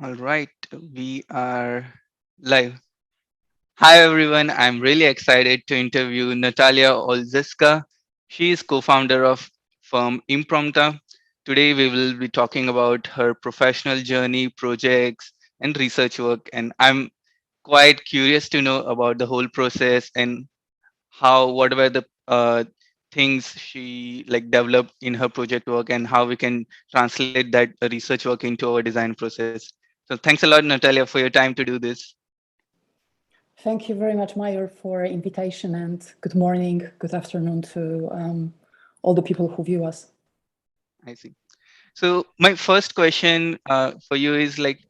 All right, we are live. Hi everyone, I'm really excited to interview Natalia Olszewska. She is co-founder of firm Impronta. Today we will be talking about her professional journey, projects, and research work. And I'm quite curious to know about the whole process and what were the things she like developed in her project work and how we can translate that research work into our design process. So thanks a lot, Natalia, for your time to do this. Thank you very much, Mayor, for invitation, and good morning, good afternoon to all the people who view us. I see. So my first question for you is like,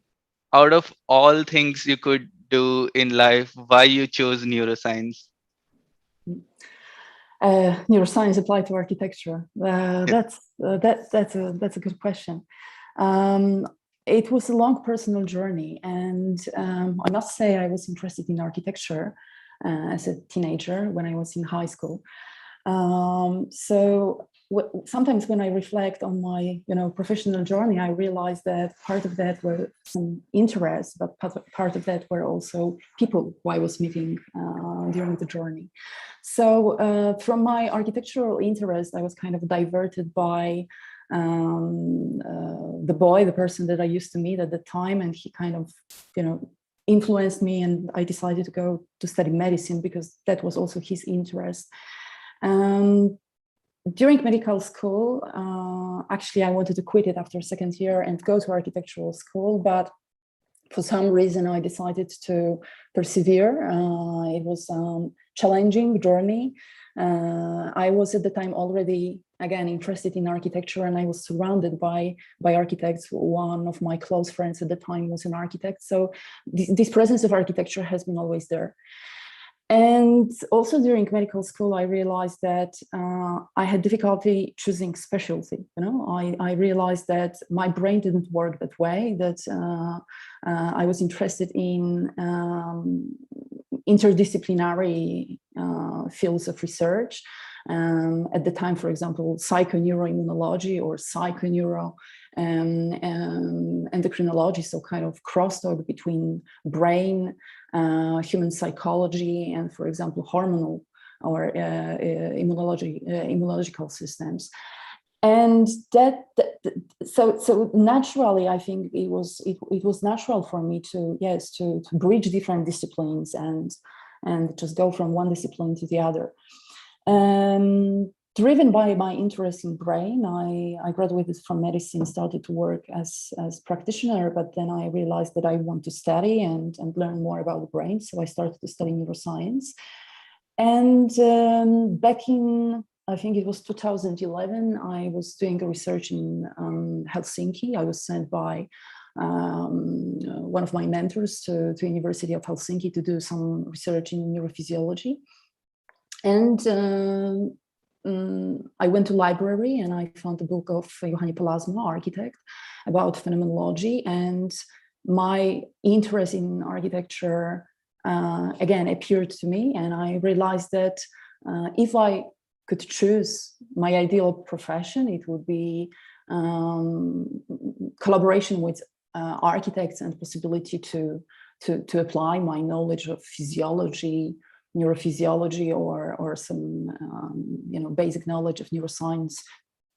out of all things you could do in life, why you chose neuroscience? Neuroscience applied to architecture. Yeah. That's a good question. Um, it was a long personal journey, and I must say I was interested in architecture as a teenager when I was in high school. So sometimes when I reflect on my professional journey, I realize that part of that were some interests, but part of that were also people who I was meeting during the journey. So from my architectural interest, I was kind of diverted by the person that I used to meet at the time, and he kind of influenced me, and I decided to go to study medicine because that was also his interest. During medical school, actually, I wanted to quit it after second year and go to architectural school, but for some reason, I decided to persevere. It was a challenging journey. I was at the time already, again, interested in architecture, and I was surrounded by architects. One of my close friends at the time was an architect. So this presence of architecture has been always there. And also during medical school, I realized that I had difficulty choosing specialty. I realized that my brain didn't work that way, that I was interested in interdisciplinary fields of research. At the time, for example, psychoneuroimmunology or psychoneuro endocrinology, so kind of crosstalk between brain, human psychology, and, for example, hormonal or immunological systems. And so naturally, I think it was natural for me to bridge different disciplines and just go from one discipline to the other. Driven by my interest in brain, I graduated from medicine, started to work as practitioner, but then I realized that I want to study and learn more about the brain. So I started to study neuroscience. And back in, I think it was 2011, I was doing a research in Helsinki. I was sent by one of my mentors to University of Helsinki to do some research in neurophysiology. And I went to library and I found a book of Juhani Palasma, architect, about phenomenology. And my interest in architecture, again, appeared to me. And I realized that if I could choose my ideal profession, it would be collaboration with architects and possibility to apply my knowledge of physiology, neurophysiology, or some basic knowledge of neuroscience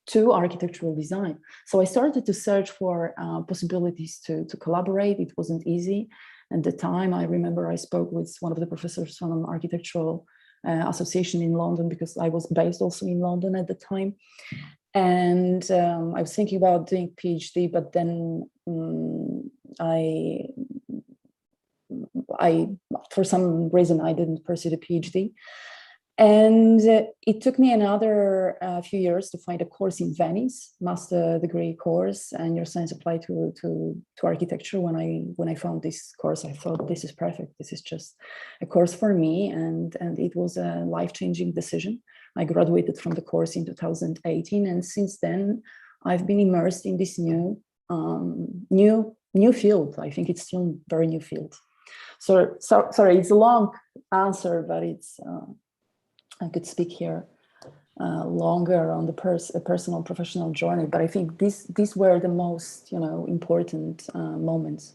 to architectural design. So I started to search for possibilities to collaborate. It wasn't easy at the time. I remember I spoke with one of the professors from an architectural association in London, because I was based also in London at the time. And I was thinking about doing PhD, but then I, for some reason, I didn't pursue the PhD. And it took me another few years to find a course in Venice, master degree course, and neuroscience applied to architecture. When I found this course, I thought, this is perfect. This is just a course for me, and it was a life-changing decision. I graduated from the course in 2018, and since then, I've been immersed in this new field. I think it's still a very new field. So sorry, it's a long answer, but it's I could speak here longer on the personal professional journey. But I think these were the most important moments.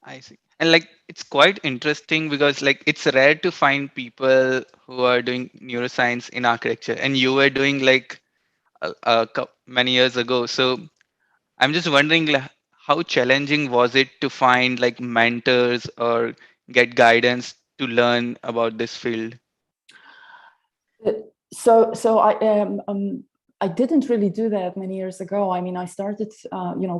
I see. And like it's quite interesting because like it's rare to find people who are doing neuroscience in architecture, and you were doing like many years ago. So I'm just wondering like, how challenging was it to find like mentors or get guidance to learn about this field? Uh, So I didn't really do that many years ago. I mean, I started,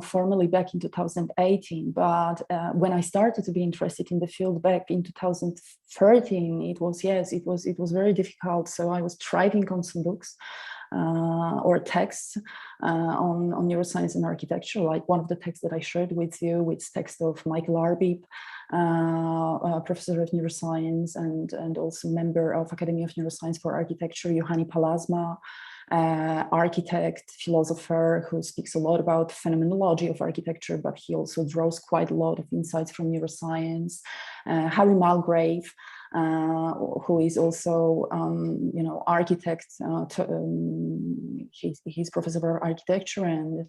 formally back in 2018. But when I started to be interested in the field back in 2013, it was very difficult. So I was trying on some books or texts on neuroscience and architecture. Like one of the texts that I shared with you, which text of Michael Arbib, professor of neuroscience and also member of Academy of Neuroscience for Architecture, Juhani Palasma, architect, philosopher who speaks a lot about phenomenology of architecture, but he also draws quite a lot of insights from neuroscience. Harry Mulgrave, who is also, architect. He's professor of architecture, and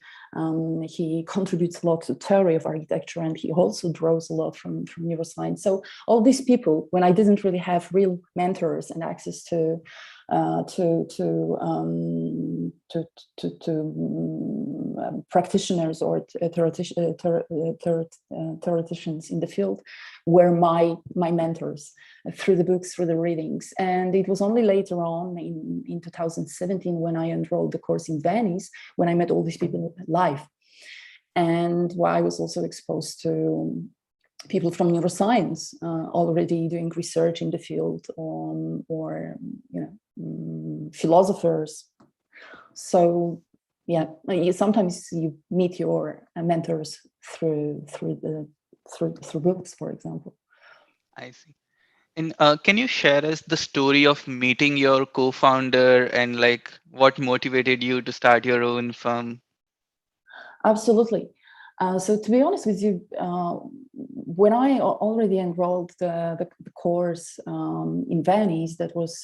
he contributes a lot to theory of architecture, and he also draws a lot from neuroscience. So all these people, when I didn't really have real mentors and access to practitioners or theoreticians in the field, were my mentors through the books, through the readings. And it was only later on in 2017 when I enrolled the course in Venice, when I met all these people live. And where I was also exposed to people from neuroscience already doing research in the field, or philosophers. So yeah, sometimes you meet your mentors through books, for example. I see. And can you share us the story of meeting your co-founder and like what motivated you to start your own firm? Absolutely. So to be honest with you, when I already enrolled the course in Venice, that was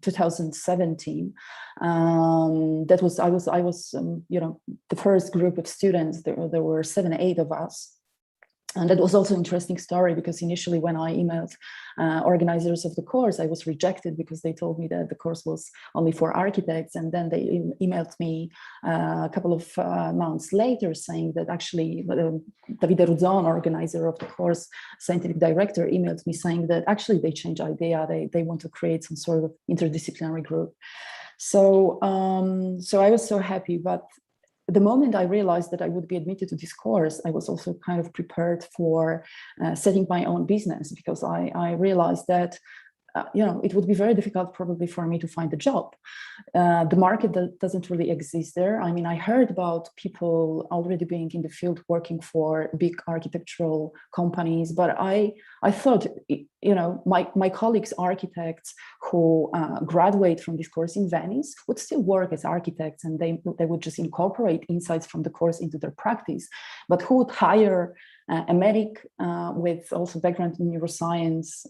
2017. That was I was the first group of students. There were 7, 8 of us. And that was also an interesting story, because initially when I emailed organizers of the course, I was rejected because they told me that the course was only for architects. And then they emailed me a couple of months later saying that actually Davide Ruzon, organizer of the course, scientific director, emailed me saying that actually they changed idea. They want to create some sort of interdisciplinary group. So I was so happy. But the moment I realized that I would be admitted to this course, I was also kind of prepared for setting my own business, because I realized that it would be very difficult probably for me to find a job. The market doesn't really exist there. I mean, I heard about people already being in the field working for big architectural companies, but I thought, my colleagues, architects who graduate from this course in Venice, would still work as architects, and they would just incorporate insights from the course into their practice. But who would hire a medic with also background in neuroscience,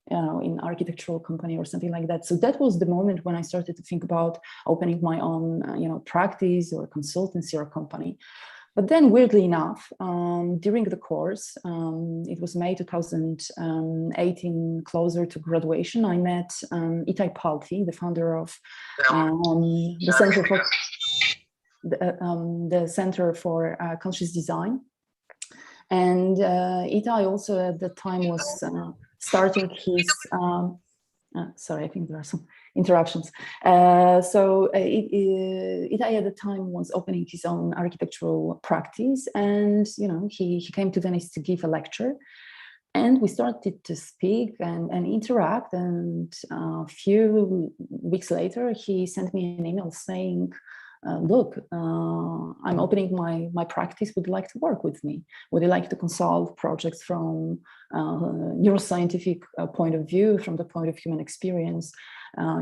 in architectural company or something like that? So that was the moment when I started to think about opening my own, practice or consultancy or company. But then, weirdly enough, during the course, it was May 2018, closer to graduation, I met Itai Palti, the founder of the Center for Conscious Design. And Itai also at the time was starting his, sorry, I think there are some interruptions. So Itai at the time was opening his own architectural practice, and he came to Venice to give a lecture, and we started to speak and interact. And a few weeks later, he sent me an email saying, look, I'm opening my practice. Would you like to work with me? Would you like to consult projects from neuroscientific point of view, from the point of human experience?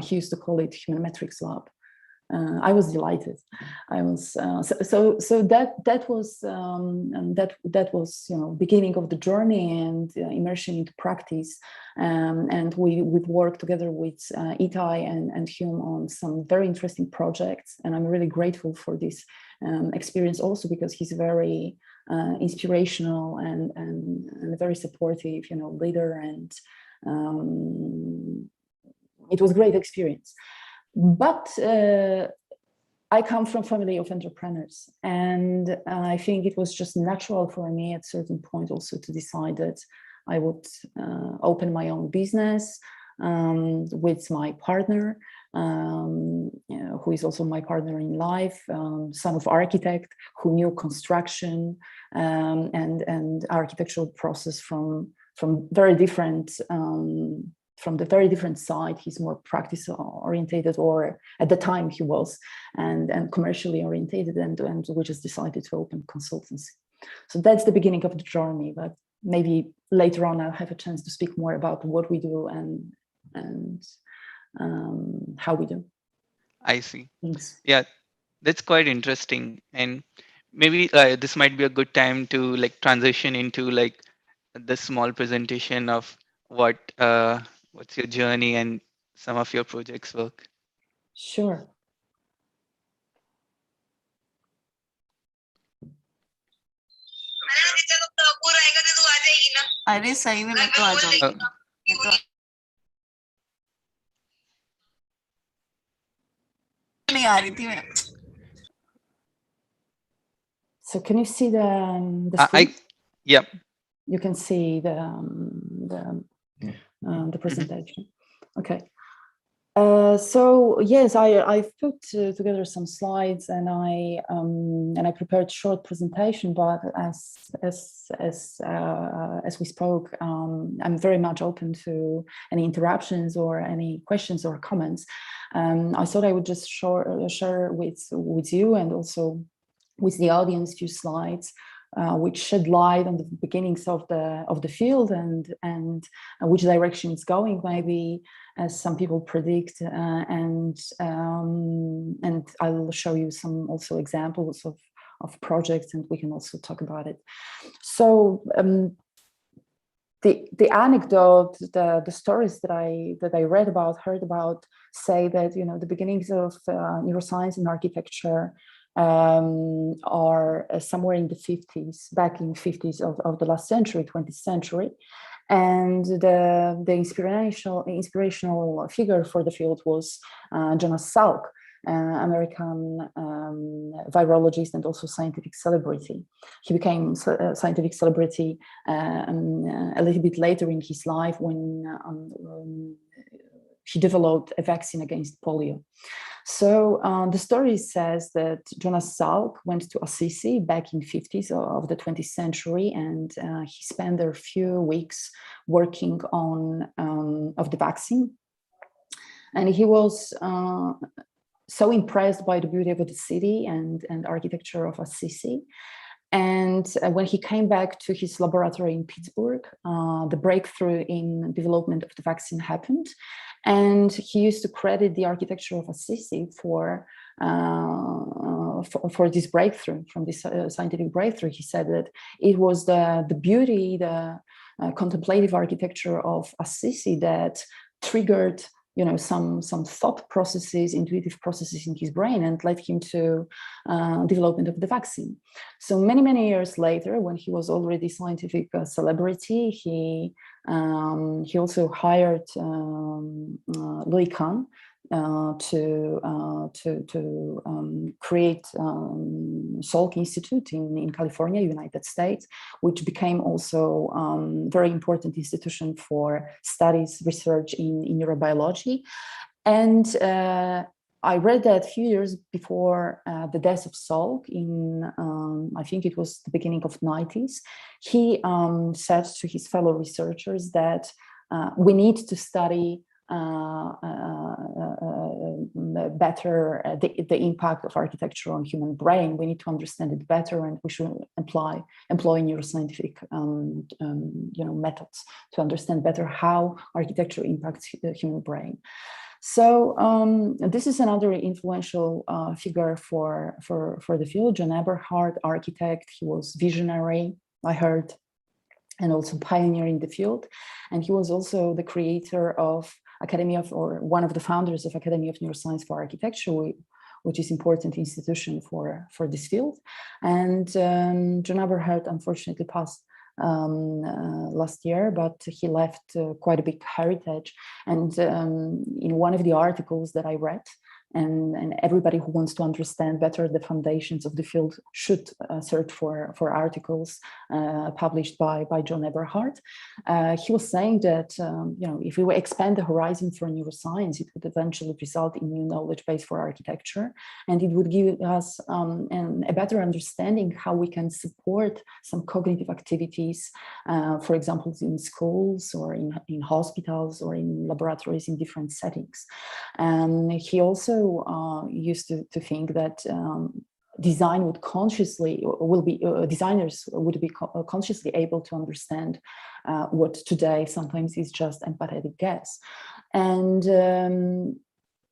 He used to call it Human Metrics Lab. I was delighted. I was so that was that was beginning of the journey and immersion into practice, and we would work together with Itai and Hume on some very interesting projects, and I'm really grateful for this experience also because he's very inspirational and very supportive, leader, and it was a great experience. But I come from a family of entrepreneurs, and I think it was just natural for me at a certain point also to decide that I would open my own business with my partner, who is also my partner in life, son of architect who knew construction and architectural process from very different from the very different side. He's more practice orientated, or at the time he was, and commercially orientated, and we just decided to open consultancy. So that's the beginning of the journey, but maybe later on I'll have a chance to speak more about what we do and how we do. I see. Thanks. Yeah, that's quite interesting. And maybe this might be a good time to like transition into like the small presentation of what's your journey and some of your projects work. Sure. अरे सही में मैं तो आ जाऊंगी मैं तो नहीं आ रही थी मैं So can you see the screen? Yeah. You can see the presentation. Okay. So yes, I've put together some slides, and I prepared a short presentation. But as we spoke, I'm very much open to any interruptions or any questions or comments. I thought I would just share with you and also with the audience a few slides which shed light on the beginnings of the field and which direction it's going, maybe, as some people predict, and I'll show you some also examples of projects, and we can also talk about it. So the anecdote, the stories that I heard about say that the beginnings of neuroscience and architecture are somewhere in the 50s, back in the 50s of the last century, 20th century. And the inspirational figure for the field was Jonas Salk, American virologist and also scientific celebrity. He became a scientific celebrity a little bit later in his life when he developed a vaccine against polio. So the story says that Jonas Salk went to Assisi back in the 50s of the 20th century, and he spent there a few weeks working on of the vaccine. And he was so impressed by the beauty of the city and architecture of Assisi. And when he came back to his laboratory in Pittsburgh, the breakthrough in development of the vaccine happened. And he used to credit the architecture of Assisi for this breakthrough, from this scientific breakthrough. He said that it was the beauty, the contemplative architecture of Assisi that triggered some thought processes, intuitive processes in his brain, and led him to development of the vaccine. So many years later, when he was already scientific celebrity, he also hired Louis Kahn to create Salk Institute in California, United States, which became also very important institution for studies, research in neurobiology. And I read that a few years before the death of Salk in, I think it was the beginning of the 90s, he said to his fellow researchers that we need to study better the impact of architecture on human brain. We need to understand it better, and we should employ neuroscientific methods to understand better how architecture impacts the human brain. So this is another influential figure for the field, John Eberhard, architect. He was visionary, I heard, and also pioneering the field. And he was also the creator of or one of the founders of Academy of Neuroscience for Architecture, which is important institution for this field. And John Eberhard unfortunately passed last year, but he left quite a big heritage. And in one of the articles that I read, and everybody who wants to understand better the foundations of the field should search for articles published by John Eberhard. He was saying that if we expand the horizon for neuroscience, it would eventually result in new knowledge base for architecture, and it would give us a better understanding how we can support some cognitive activities, for example, in schools or in hospitals or in laboratories in different settings. He also used to think that designers would be consciously able to understand what today sometimes is just empathetic guess. And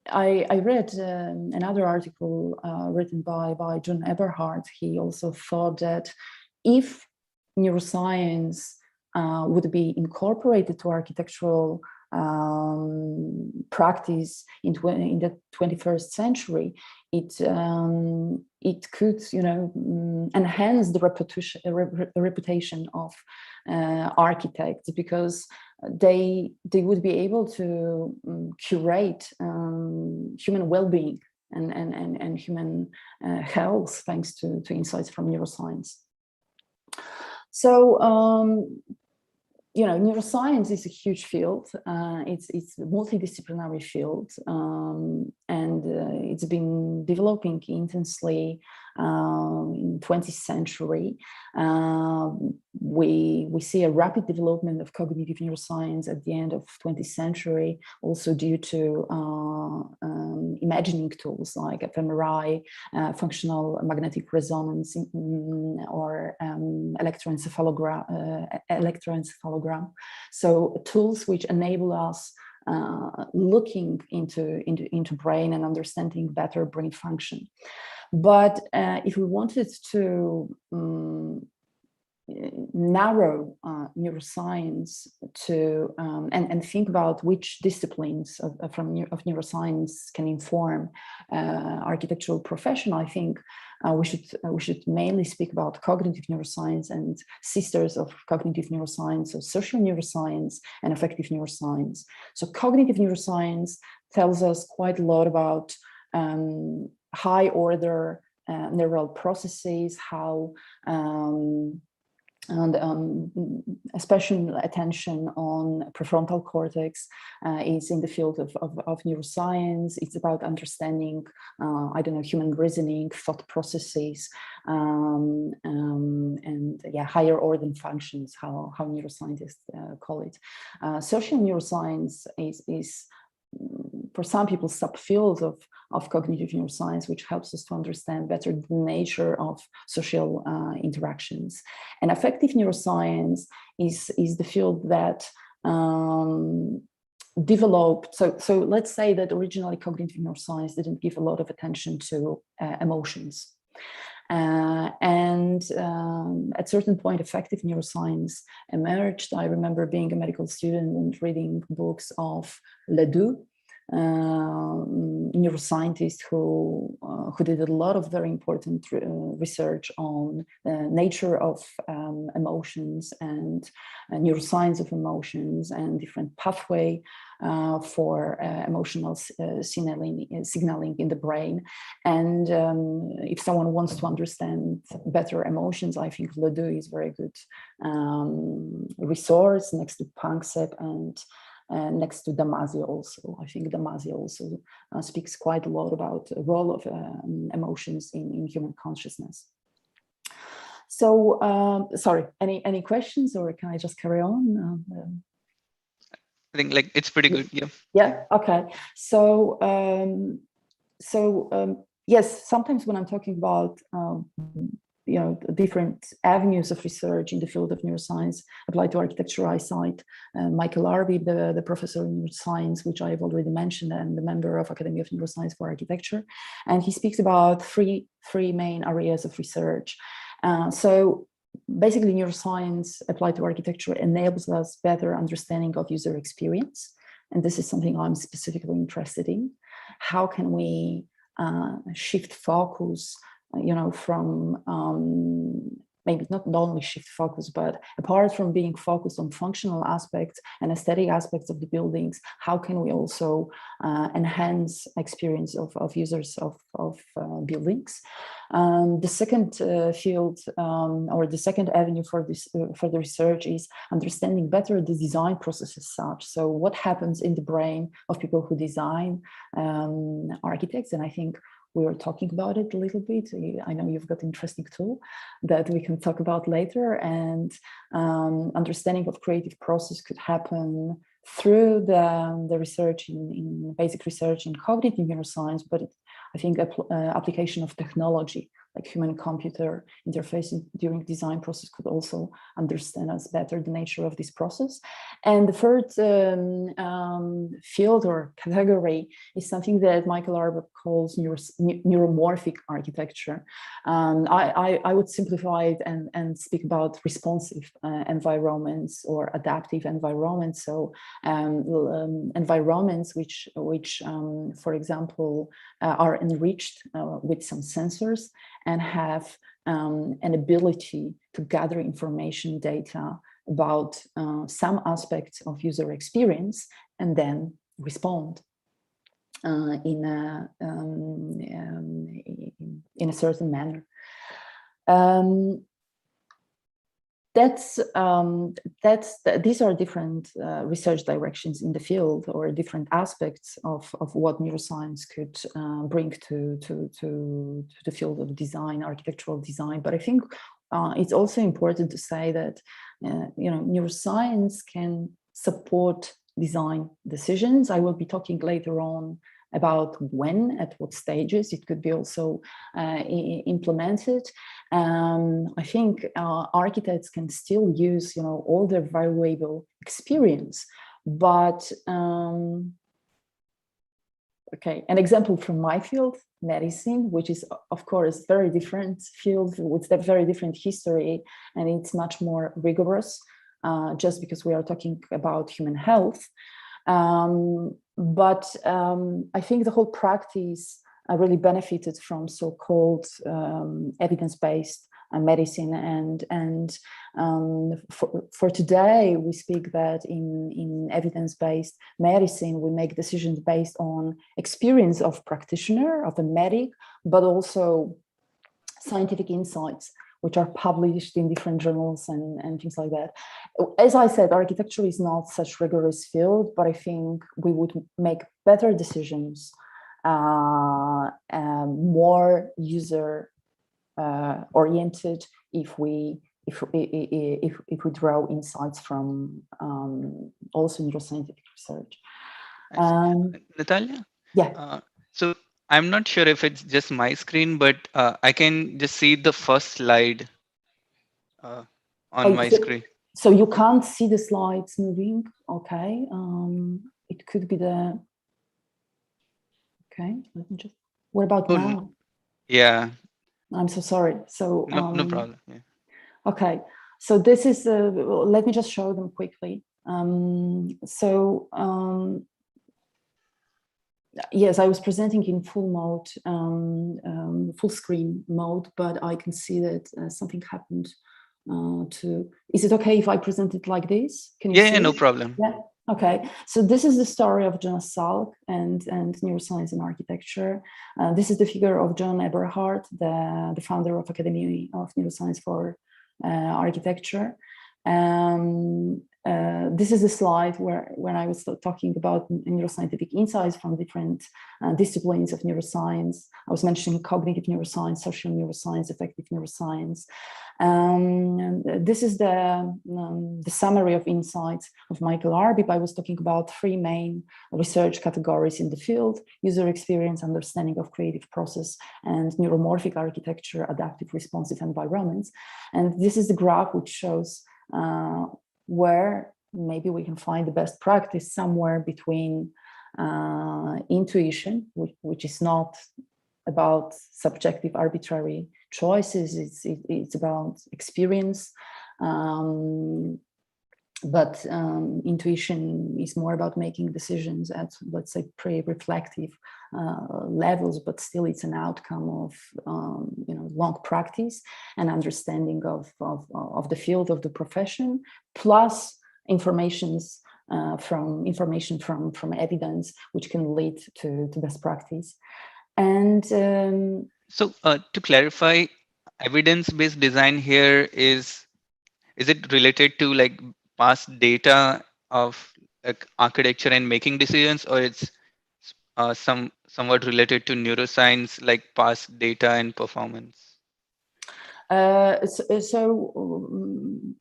I read another article written by John Eberhard. He also thought that if neuroscience would be incorporated to architectural practice in the 21st century, it could enhance the reputation of architects, because they would be able to curate human well-being and human health thanks to insights from neuroscience. So neuroscience is a huge field. It's a multidisciplinary field, and it's been developing intensely in 20th century. We see a rapid development of cognitive neuroscience at the end of 20th century, also due to imagining tools like fMRI, functional magnetic resonance, or electroencephalogram. So tools which enable us looking into brain and understanding better brain function. But if we wanted to narrow neuroscience to and think about which disciplines of neuroscience can inform architectural profession, I think we should mainly speak about cognitive neuroscience and sisters of cognitive neuroscience, so social neuroscience and affective neuroscience. So cognitive neuroscience tells us quite a lot about high order neural processes, how special attention on prefrontal cortex is in the field of neuroscience. It's about understanding, human reasoning, thought processes, and higher order functions, how neuroscientists call it. Social neuroscience is for some people subfield of cognitive neuroscience, which helps us to understand better the nature of social interactions. And affective neuroscience is the field that developed, so let's say that originally cognitive neuroscience didn't give a lot of attention to emotions. And at certain point, affective neuroscience emerged. I remember being a medical student and reading books of Ledoux, neuroscientist who did a lot of very important research on the nature of emotions and neuroscience of emotions and different pathway for emotional signaling in the brain. And if someone wants to understand better emotions, I think Ledoux is very good resource next to Panksepp and next to Damasio also. I think Damasio also speaks quite a lot about the role of emotions in human consciousness. So, sorry, any questions, or can I just carry on? I think it's pretty good. Yeah. Yeah. Okay. So, yes, sometimes when I'm talking about different avenues of research in the field of neuroscience applied to architecture. I cite Michael Arby, the professor in neuroscience, which I have already mentioned, and the member of Academy of Neuroscience for Architecture. And he speaks about three main areas of research. So basically, neuroscience applied to architecture enables us better understanding of user experience. And this is something I'm specifically interested in. How can we shift focus, from maybe not only shift focus, but apart from being focused on functional aspects and aesthetic aspects of the buildings, how can we also enhance experience of users of buildings? The second field or the second avenue for the research is understanding better the design process as such. So what happens in the brain of people who design architects? And I think we were talking about it a little bit. I know you've got an interesting tool that we can talk about later, and understanding of creative process could happen through the research in basic research in cognitive neuroscience, but I think application of technology like human-computer interfaces during design process could also understand us better the nature of this process. And the third field or category is something that Michael Arber calls neuromorphic architecture. I would simplify it and speak about responsive environments or adaptive environments. So environments which for example, are enriched with some sensors and have an ability to gather information data about some aspects of user experience and then respond in a certain manner. These are different research directions in the field, or different aspects of what neuroscience could bring to the field of design, architectural design. But I think it's also important to say that neuroscience can support design decisions. I will be talking later on about when, at what stages it could be also implemented. I think architects can still use, all their valuable experience, but okay, an example from my field, medicine, which is of course very different field with a very different history, and it's much more rigorous, just because we are talking about human health. But I think the whole practice really benefited from so-called evidence-based medicine, and for today we speak that in evidence-based medicine we make decisions based on experience of practitioner, of a medic, but also scientific insights which are published in different journals and things like that. As I said, architecture is not such rigorous field, but I think we would make better decisions, more user oriented if we draw insights from also neuroscientific research. Natalia? Yeah. So I'm not sure if it's just my screen, but I can just see the first slide on my screen. So you can't see the slides moving, okay? It could be the, okay, let me just, what about now? Yeah. I'm so sorry. So no problem. Yeah. Okay, so this is, let me just show them quickly. Yes, I was presenting in full mode, full screen mode, but I can see that something happened is it okay if I present it like this? Can you see Yeah, no it? problem. Yeah, okay. So this is the story of Jonas Salk and neuroscience and architecture. This is the figure of John Eberhard, the founder of Academy of Neuroscience for Architecture. this is a slide where when I was talking about neuroscientific insights from different disciplines of neuroscience. I was mentioning cognitive neuroscience, social neuroscience, affective neuroscience. This is the summary of insights of Michael Arbib. I was talking about three main research categories in the field: user experience, understanding of creative process, and neuromorphic architecture, adaptive responsive environments. And this is the graph which shows where maybe we can find the best practice somewhere between intuition, which is not about subjective arbitrary choices, it's about experience, but intuition is more about making decisions at, let's say, pre-reflective levels, but still it's an outcome of long practice and understanding of the field, of the profession, plus information from evidence, which can lead to best practice. And so to clarify, evidence-based design here is it related to like past data of like architecture and making decisions, or it's somewhat related to neuroscience, like past data and performance?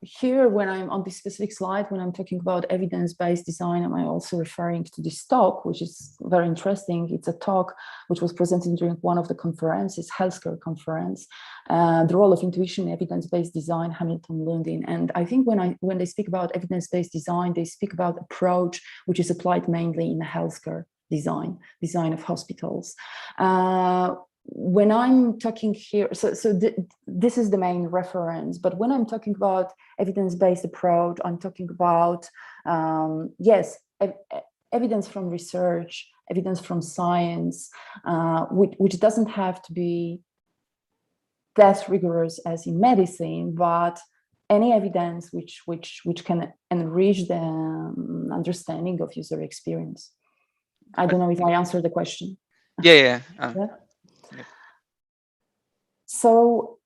Here, when I'm on this specific slide, when I'm talking about evidence-based design, am I also referring to this talk, which is very interesting. It's a talk which was presented during one of the conferences, healthcare conference, the role of intuition in evidence-based design, Hamilton Lundin. And I think when they speak about evidence-based design, they speak about approach which is applied mainly in healthcare design of hospitals. When I'm talking here, this is the main reference, but when I'm talking about evidence-based approach, I'm talking about, yes, evidence from research, evidence from science, which doesn't have to be that rigorous as in medicine, but any evidence which can enrich the understanding of user experience. I don't know if I answered the question. Yeah. Yeah? So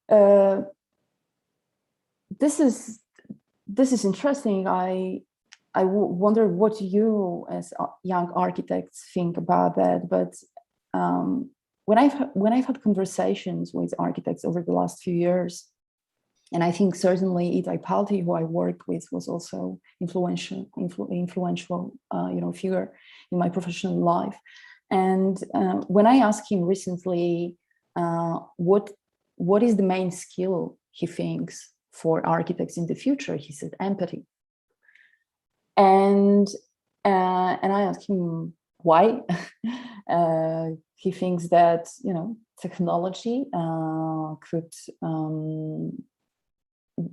this is interesting. I wonder what you as young architects think about that. But when I've had conversations with architects over the last few years, and I think certainly Itai Palti, who I worked with, was also influential figure in my professional life. And when I asked him recently, what is the main skill he thinks for architects in the future, he said empathy. And I asked him why. He thinks that technology could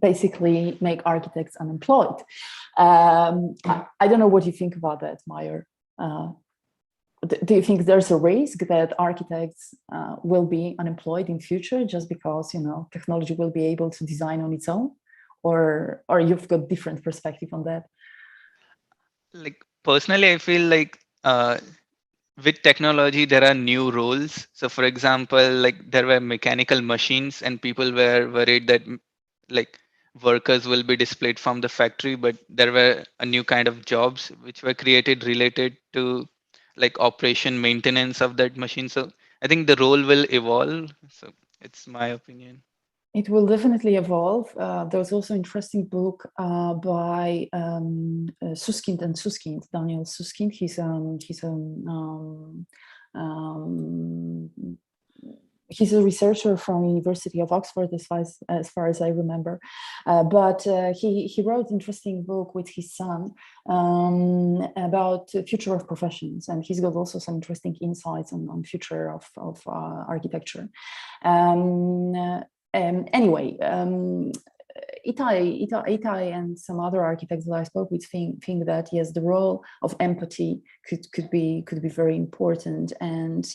basically make architects unemployed. I don't know what you think about that, Meyer. Do you think there's a risk that architects will be unemployed in future just because technology will be able to design on its own, or you've got different perspective on that? Like personally, I feel like with technology there are new roles. So for example, like there were mechanical machines and people were worried that like workers will be displaced from the factory, but there were a new kind of jobs which were created related to like operation maintenance of that machine. So I think the role will evolve. So it's my opinion. It will definitely evolve. There was also an interesting book by Suskind and Suskind, Daniel Suskind. He's a researcher from University of Oxford, as far as I remember. But he wrote an interesting book with his son about the future of professions, and he's got also some interesting insights on future of architecture. Anyway, Itai and some other architects that I spoke with think that yes, the role of empathy could be very important, and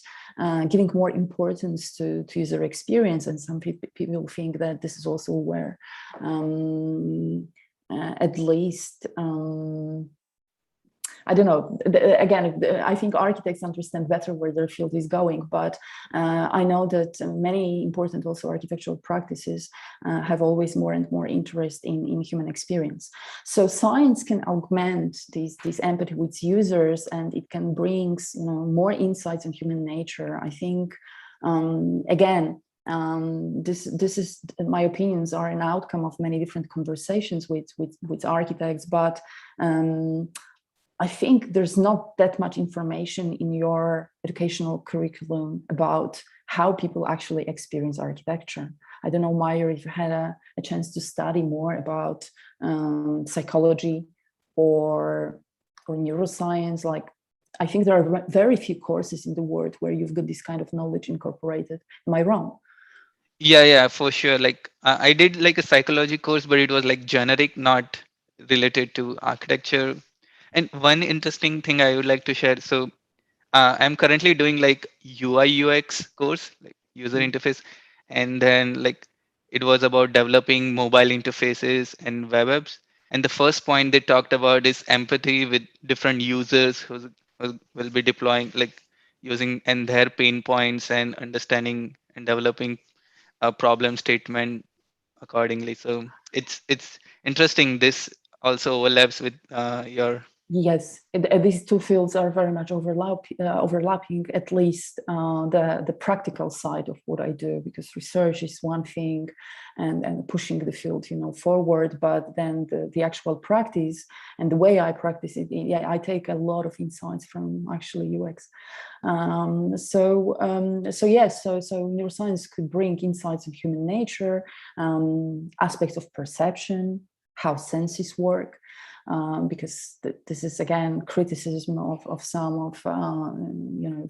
giving more importance to user experience. And some people think that this is also where at least I don't know. Again, I think architects understand better where their field is going, but I know that many important also architectural practices have always more and more interest in human experience. So science can augment this empathy with users, and it can bring more insights on human nature. I think again. This is my opinions are an outcome of many different conversations with architects, but I think there's not that much information in your educational curriculum about how people actually experience architecture. I don't know, Meyer, if you had a chance to study more about psychology or neuroscience. Like, I think there are very few courses in the world where you've got this kind of knowledge incorporated. Am I wrong? Yeah, for sure. Like I did like a psychology course, but it was like generic, not related to architecture. And one interesting thing I would like to share. So I'm currently doing like UI UX course, like user interface, and then like it was about developing mobile interfaces and web apps. And the first point they talked about is empathy with different users who will be deploying, like using and their pain points and understanding and developing a problem statement accordingly. So it's interesting. This also overlaps with your. Yes, these two fields are very much overlapping, at least the practical side of what I do, because research is one thing and pushing the field forward, but then the actual practice and the way I practice it, yeah, I take a lot of insights from actually UX. So neuroscience could bring insights of human nature, aspects of perception, how senses work. Because this is again criticism of some of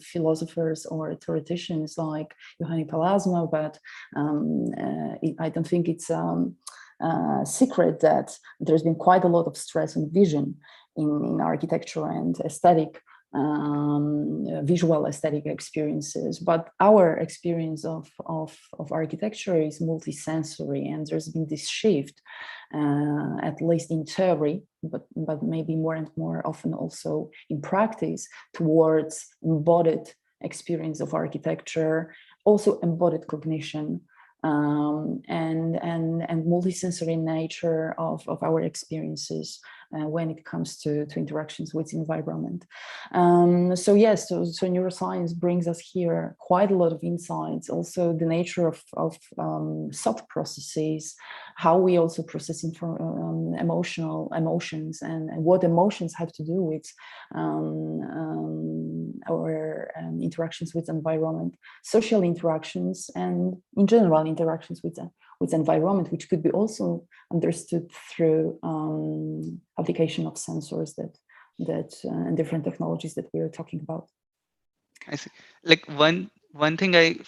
philosophers or theoreticians like Johanni Palasma, but I don't think it's secret that there's been quite a lot of stress on vision in architecture and aesthetic. Visual aesthetic experiences, but our experience of architecture is multisensory, and there's been this shift, at least in theory, but maybe more and more often also in practice, towards embodied experience of architecture, also embodied cognition, and multisensory nature of our experiences when it comes to interactions with environment. So yes, so neuroscience brings us here quite a lot of insights. Also the nature of soft processes, how we also process emotions, and what emotions have to do with our interactions with environment, social interactions, and in general interactions with environment, which could be also understood through application of sensors and different technologies that we are talking about. I see. Like one thing I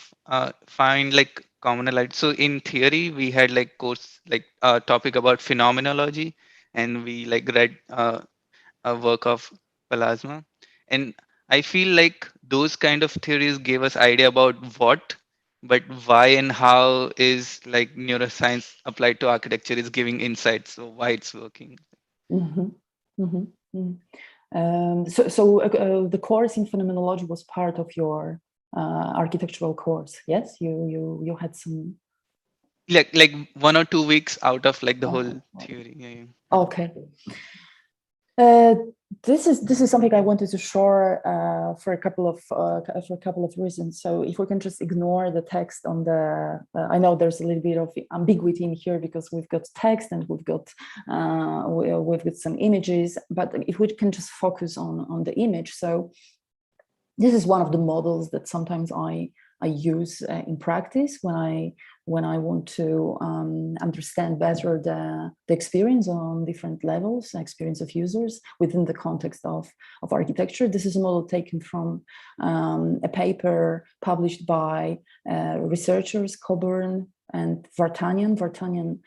find like commonality. So in theory, we had like course like topic about phenomenology, and we like read a work of Plasma, and I feel like those kind of theories gave us idea about what, but why and how is like neuroscience applied to architecture is giving insights. So why it's working. Mm-hmm. Mm-hmm. Mm-hmm. The course in phenomenology was part of your architectural course. Yes, you had some. Like 1 or 2 weeks out of like the whole theory. Yeah. Okay. This is something I wanted to share for a couple of reasons. So if we can just ignore the text on the, I know there's a little bit of ambiguity in here because we've got text and we've got some images, but if we can just focus on the image. So this is one of the models that sometimes I use in practice when I want to understand better the experience on different levels, experience of users within the context of architecture. This is a model taken from a paper published by researchers Coburn and Vartanian. Professor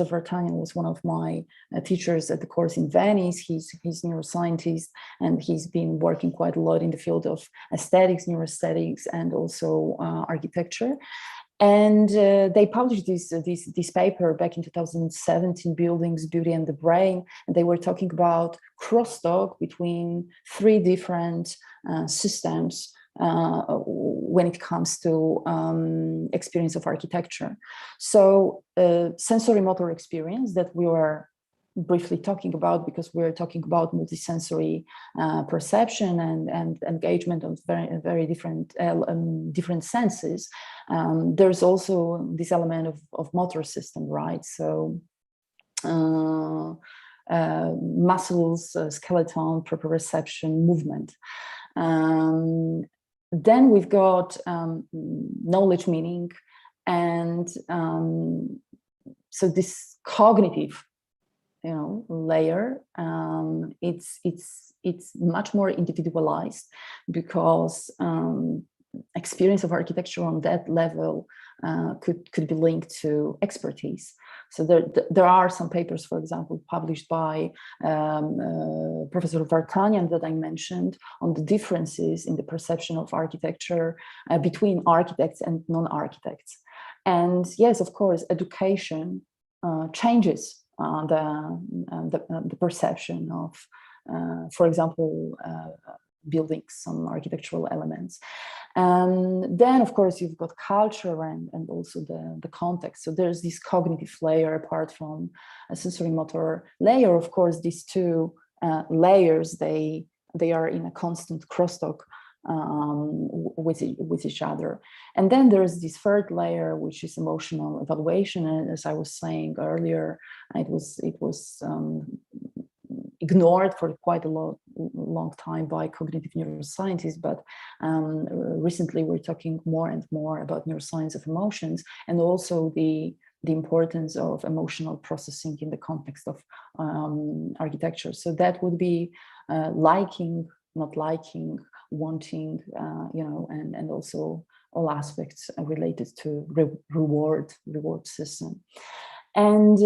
Vartanian was one of my teachers at the course in Venice. He's a neuroscientist, and he's been working quite a lot in the field of aesthetics, neuroaesthetics, and also architecture. And they published this paper back in 2017, Buildings, Beauty and the Brain. And they were talking about crosstalk between 3 different systems when it comes to experience of architecture. So sensory motor experience that we were briefly talking about, because we're talking about multisensory perception and engagement of very different different senses. There's also this element of motor system, right? So muscles, skeleton, proprioception, movement. Then we've got knowledge, meaning, and so this cognitive, layer. It's much more individualized, because experience of architecture on that level could be linked to expertise. So there are some papers, for example, published by Professor Vartanian that I mentioned, on the differences in the perception of architecture between architects and non-architects. And yes, of course, education changes the perception of, for example, building some architectural elements. And then, of course, you've got culture and also the context. So there's this cognitive layer apart from a sensory motor layer. Of course, these 2 layers, they are in a constant crosstalk with each other. And then there's this 3rd layer, which is emotional evaluation. And as I was saying earlier, it was ignored for quite a long time by cognitive neuroscientists, but recently we're talking more and more about neuroscience of emotions, and also the importance of emotional processing in the context of architecture. So that would be liking, not liking, wanting, and also all aspects related to reward system. And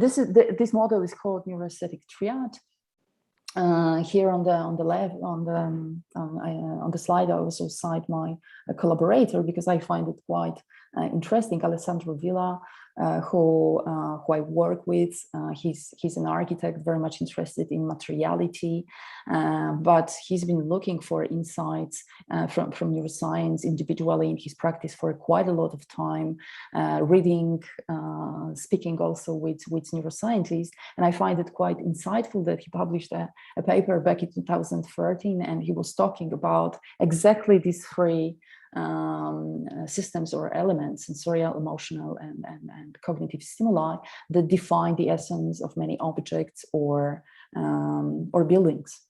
this model is called Neuroaesthetic triad. Here on the left, on the slide, I also cite my collaborator, because I find it quite interesting, Alessandro Villa, who I work with. He's an architect, very much interested in materiality, but he's been looking for insights from neuroscience individually in his practice for quite a lot of time, reading, speaking also with neuroscientists. And I find it quite insightful that he published a paper back in 2013, and he was talking about exactly these 3 systems or elements, sensorial, emotional, and cognitive stimuli, that define the essence of many objects or buildings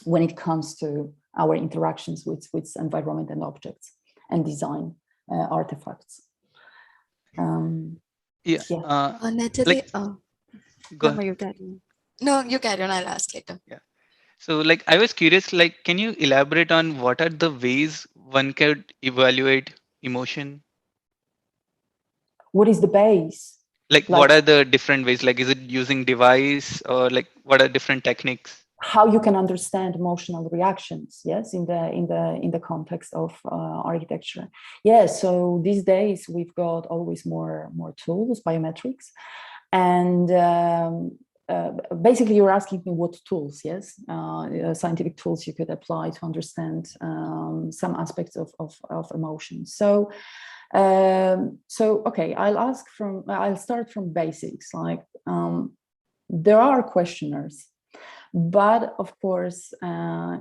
when it comes to our interactions with environment and objects and design artifacts. Natalie, go ahead. you carry on. No, you carry on. I'll ask later. Yeah. So I was curious, can you elaborate on what are the ways one could evaluate emotion? What is the base? What are the different ways? Is it using device, or what are different techniques? How you can understand emotional reactions, yes, in the context of architecture. Yes, so these days we've got always more tools, biometrics, and basically you're asking me what tools, yes, scientific tools you could apply to understand some aspects of emotion. So okay, I'll start from basics. There are questionnaires, but of course,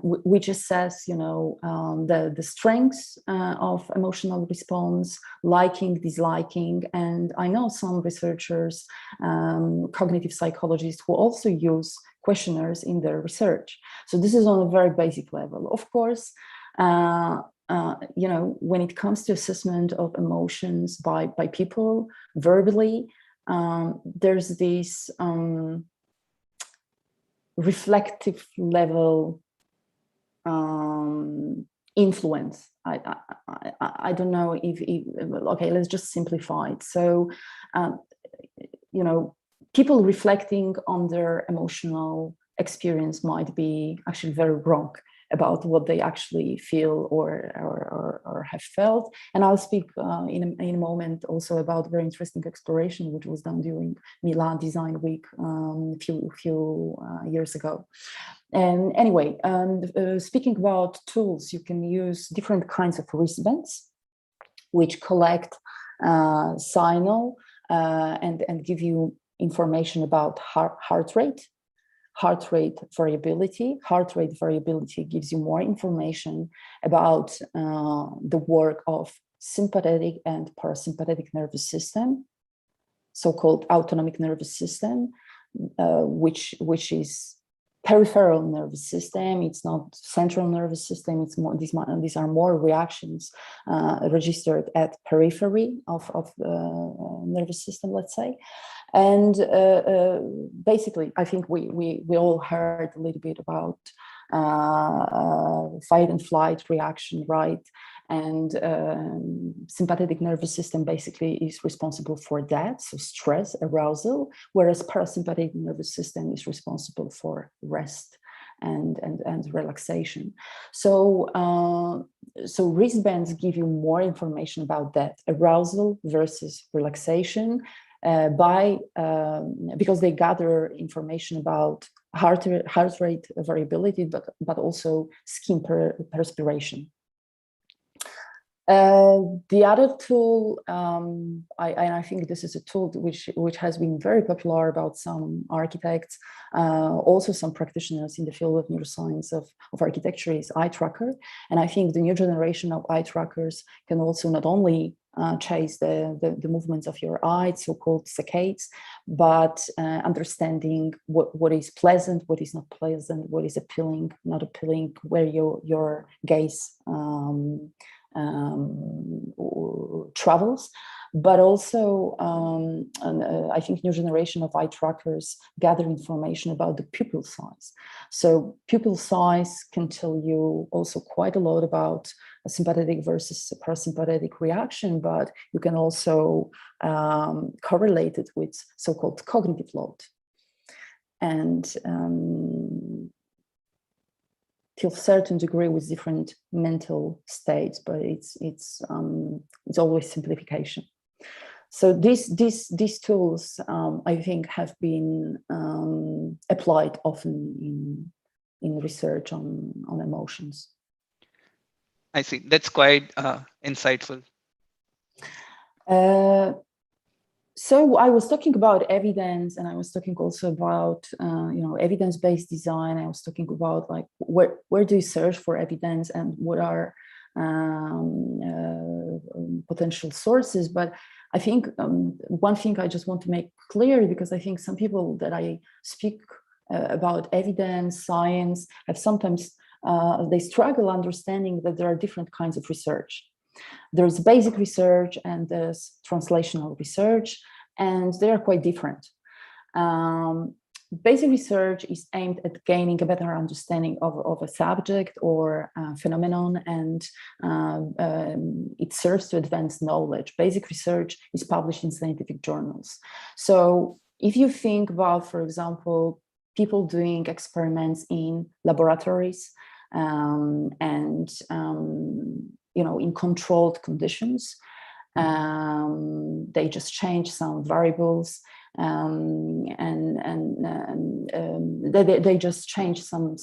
which assess, the strengths of emotional response, liking, disliking. And I know some researchers, cognitive psychologists, who also use questionnaires in their research. So this is on a very basic level. Of course, when it comes to assessment of emotions by people verbally, there's this reflective level influence. I don't know if okay, let's just simplify it. So people reflecting on their emotional experience might be actually very wrong about what they actually feel or have felt. And I'll speak in a moment also about very interesting exploration which was done during Milan Design Week a few years ago. And anyway, speaking about tools, you can use different kinds of wristbands which collect signal and give you information about heart rate variability. Heart rate variability gives you more information about the work of sympathetic and parasympathetic nervous system, so-called autonomic nervous system, which is peripheral nervous system. It's not central nervous system. It's more, these are more reactions registered at periphery of the nervous system, let's say. And basically, I think we all heard a little bit about fight and flight reaction, right? And sympathetic nervous system basically is responsible for that, so stress, arousal, whereas parasympathetic nervous system is responsible for rest and relaxation. So so wristbands give you more information about that, arousal versus relaxation, because they gather information about heart rate variability, but also skin perspiration. The other tool, I think this is a tool which has been very popular about some architects, also some practitioners in the field of neuroscience of architecture, is eye tracker. And I think the new generation of eye trackers can also not only chase the movements of your eyes, so-called saccades, but understanding what is pleasant, what is not pleasant, what is appealing, not appealing, where your gaze travels. But also, I think new generation of eye trackers gather information about the pupil size. So pupil size can tell you also quite a lot about a sympathetic versus parasympathetic reaction, but you can also correlate it with so-called cognitive load. And to a certain degree with different mental states, but it's always simplification. So these tools, I think, have been applied often in research on emotions. I see. That's quite insightful. So I was talking about evidence, and I was talking also about evidence-based design. I was talking about like where do you search for evidence and what are potential sources. But I think one thing I just want to make clear, because I think some people that I speak about evidence, science, have sometimes they struggle understanding that there are different kinds of research. There's basic research and there's translational research, and they are quite different. Basic research is aimed at gaining a better understanding of a subject or phenomenon, and it serves to advance knowledge. Basic research is published in scientific journals. So if you think about, for example, people doing experiments in laboratories and in controlled conditions, they just change some variables, they just change some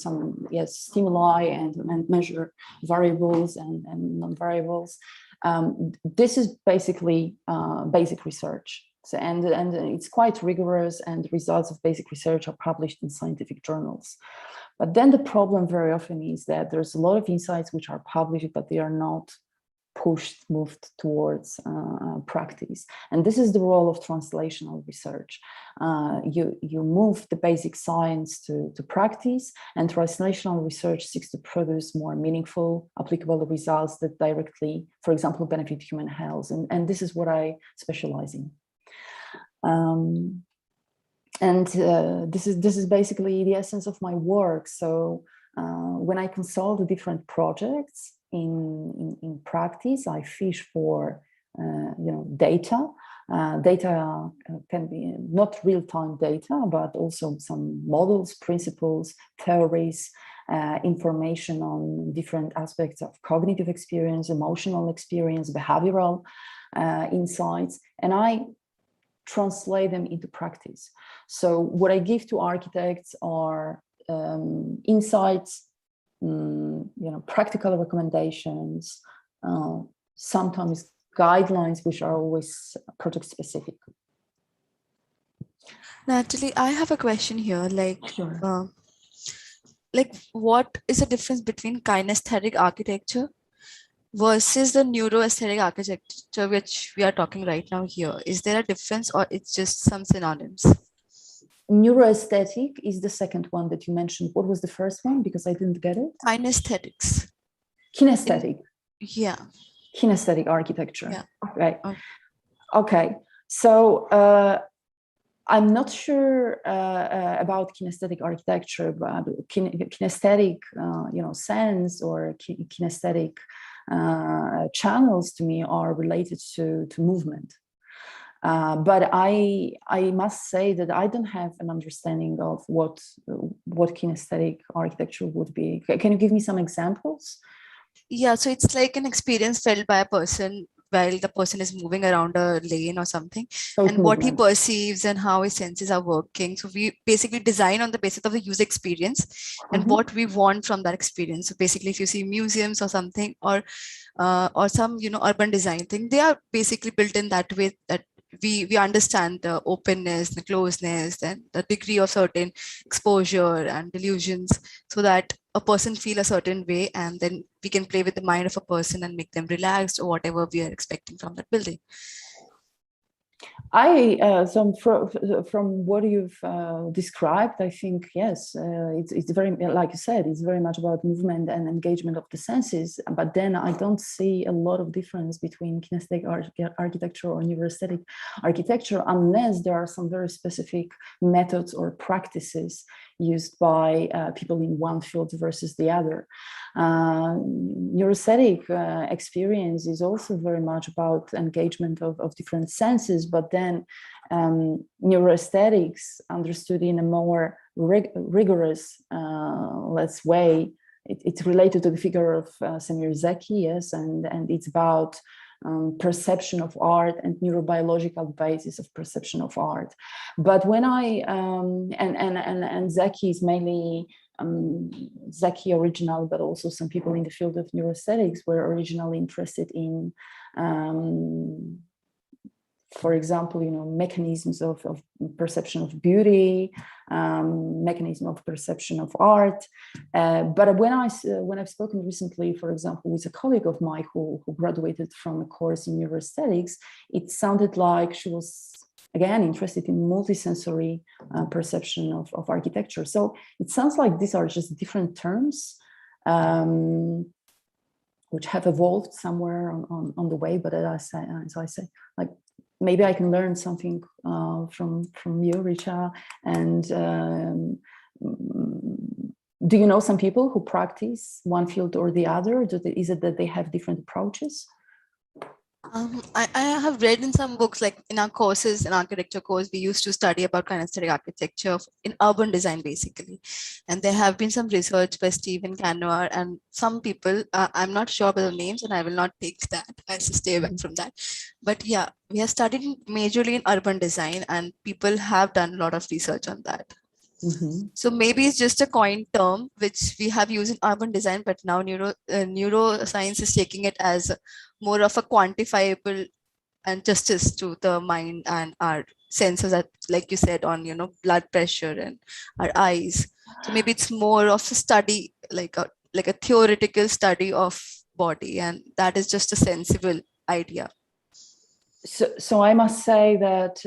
stimuli and measure variables and non-variables. This is basically basic research. So, and it's quite rigorous, and the results of basic research are published in scientific journals. But then the problem very often is that there's a lot of insights which are published, but they are not moved towards practice. And this is the role of translational research. You move the basic science to practice, and translational research seeks to produce more meaningful, applicable results that directly, for example, benefit human health. And this is what I specialize in. This is basically the essence of my work. So when I consult the different projects in practice, I fish for data Data can be not real-time data, but also some models, principles, theories, information on different aspects of cognitive experience, emotional experience, behavioral insights, and I translate them into practice. So what I give to architects are insights, practical recommendations, sometimes guidelines, which are always project specific. Natalie, I have a question here. Sure. What is the difference between kinesthetic architecture versus the neuroaesthetic architecture, which we are talking right now here? Is there a difference, or it's just some synonyms? Neuroaesthetic is the second one that you mentioned. What was the first one? Because I didn't get it. Kinesthetics. Kinesthetic. Yeah. Kinesthetic architecture. Yeah. Right. Okay. So I'm not sure about kinesthetic architecture, but kinesthetic, sense or kinesthetic channels to me are related to movement. But I must say that I don't have an understanding of what kinesthetic architecture would be. Can you give me some examples? Yeah, so it's like an experience felt by a person while the person is moving around a lane or something, and what he perceives and how his senses are working. So we basically design on the basis of the user experience and what we want from that experience. So basically, if you see museums or something, or some urban design thing, they are basically built in that way that we understand the openness, the closeness, and the degree of certain exposure and delusions, so that a person feel a certain way, and then we can play with the mind of a person and make them relaxed or whatever we are expecting from that building. From what you've described, I think, yes, it's very, like you said, it's very much about movement and engagement of the senses. But then I don't see a lot of difference between kinesthetic architecture or neuroaesthetic architecture, unless there are some very specific methods or practices used by people in one field versus the other. Neuroaesthetic experience is also very much about engagement of different senses, but then neuroaesthetics, understood in a more rigorous, let's way, it's related to the figure of Semir Zeki, yes, and it's about perception of art and neurobiological basis of perception of art. But when I and Zeki is mainly Zeki original, but also some people in the field of neuroaesthetics were originally interested in, for example, mechanisms of perception of beauty, mechanism of perception of art. But when I've spoken recently, for example, with a colleague of mine who graduated from a course in neuroaesthetics, it sounded like she was again interested in multisensory perception of architecture. So it sounds like these are just different terms which have evolved somewhere on the way. But as I say, like, maybe I can learn something from you, Richa. And do you know some people who practice one field or the other? Is it that they have different approaches? I have read in some books, like in our courses, in architecture course, we used to study about kinesthetic architecture in urban design, basically. And there have been some research by Stephen Canoer and some people, I'm not sure about the names, and I will not take that. I should stay away from that. But yeah, we have studied majorly in urban design, and people have done a lot of research on that. So maybe it's just a coined term which we have used in urban design, but now neuroscience is taking it as more of a quantifiable and justice to the mind and our senses, that, like you said, on blood pressure and our eyes. So maybe it's more of a study, like a theoretical study of body, and that is just a sensible idea. So I must say that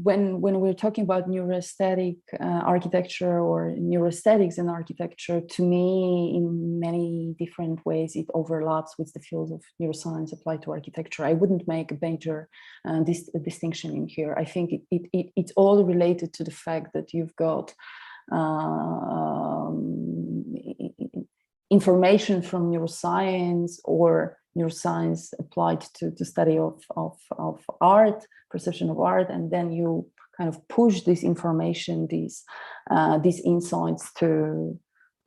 when we're talking about neuroaesthetic architecture or neuroaesthetics in architecture, to me, in many different ways, it overlaps with the field of neuroscience applied to architecture. I wouldn't make a major distinction in here. I think it's all related to the fact that you've got information from neuroscience or neuroscience applied to study of art, perception of art, and then you kind of push this information, these insights to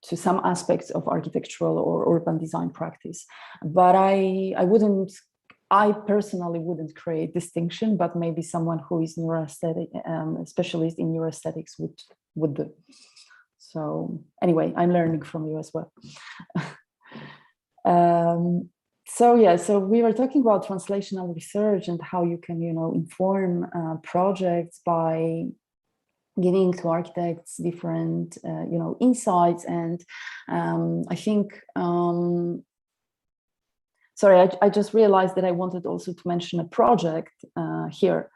some aspects of architectural or urban design practice. But I personally wouldn't create distinction, but maybe someone who is neuroaesthetic, specialist in neuroaesthetics would do. So anyway, I'm learning from you as well. So we were talking about translational research and how you can, inform projects by giving to architects different, insights. And I think, sorry, I just realized that I wanted also to mention a project here.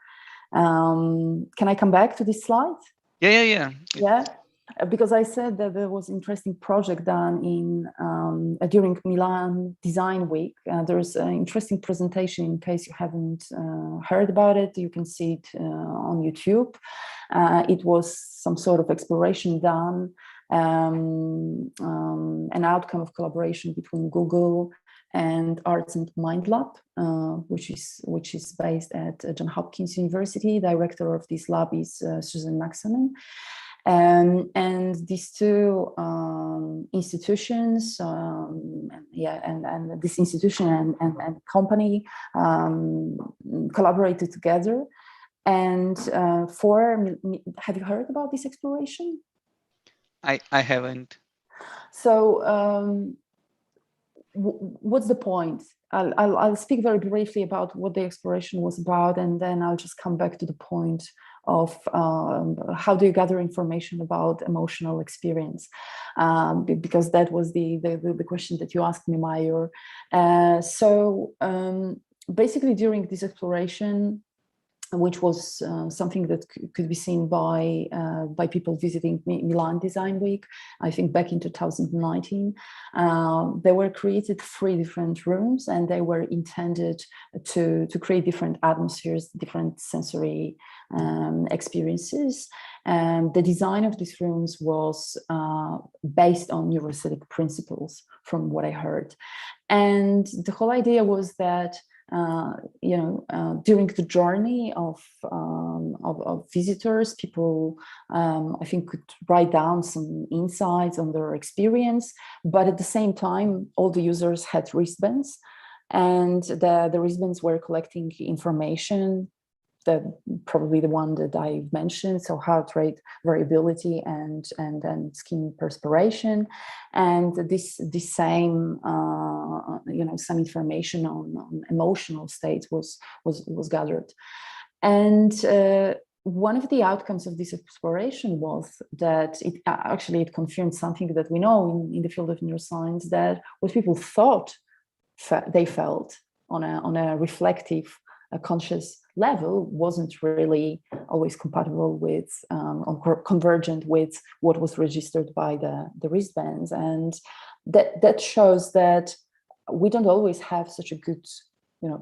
Can I come back to this slide? Yeah. Because I said that there was an interesting project done during Milan Design Week. There's an interesting presentation. In case you haven't heard about it, you can see it on YouTube. It was some sort of exploration done, an outcome of collaboration between Google and Arts and Mind Lab, which is based at Johns Hopkins University. Director of this lab is Susan Maxanen. And these two institutions, and this institution and company collaborated together. And have you heard about this exploration? I haven't. So what's the point? I'll speak very briefly about what the exploration was about, and then I'll just come back to the point of how do you gather information about emotional experience, because that was the question that you asked me, Mayur. So basically, during this exploration, which was something that could be seen by people visiting Milan Design Week, I think back in 2019. There were created 3 different rooms, and they were intended to create different atmospheres, different sensory experiences. And the design of these rooms was based on neuroaesthetic principles, from what I heard. And the whole idea was that during the journey of visitors, people, I think, could write down some insights on their experience. But at the same time, all the users had wristbands, and the wristbands were collecting information, that probably the one that I mentioned, so heart rate variability and skin perspiration, and this same some information on emotional states was gathered. And one of the outcomes of this exploration was that it confirmed something that we know in the field of neuroscience, that what people thought they felt on a reflective, a conscious level wasn't really always compatible with or convergent with what was registered by the wristbands. And that shows that we don't always have such a good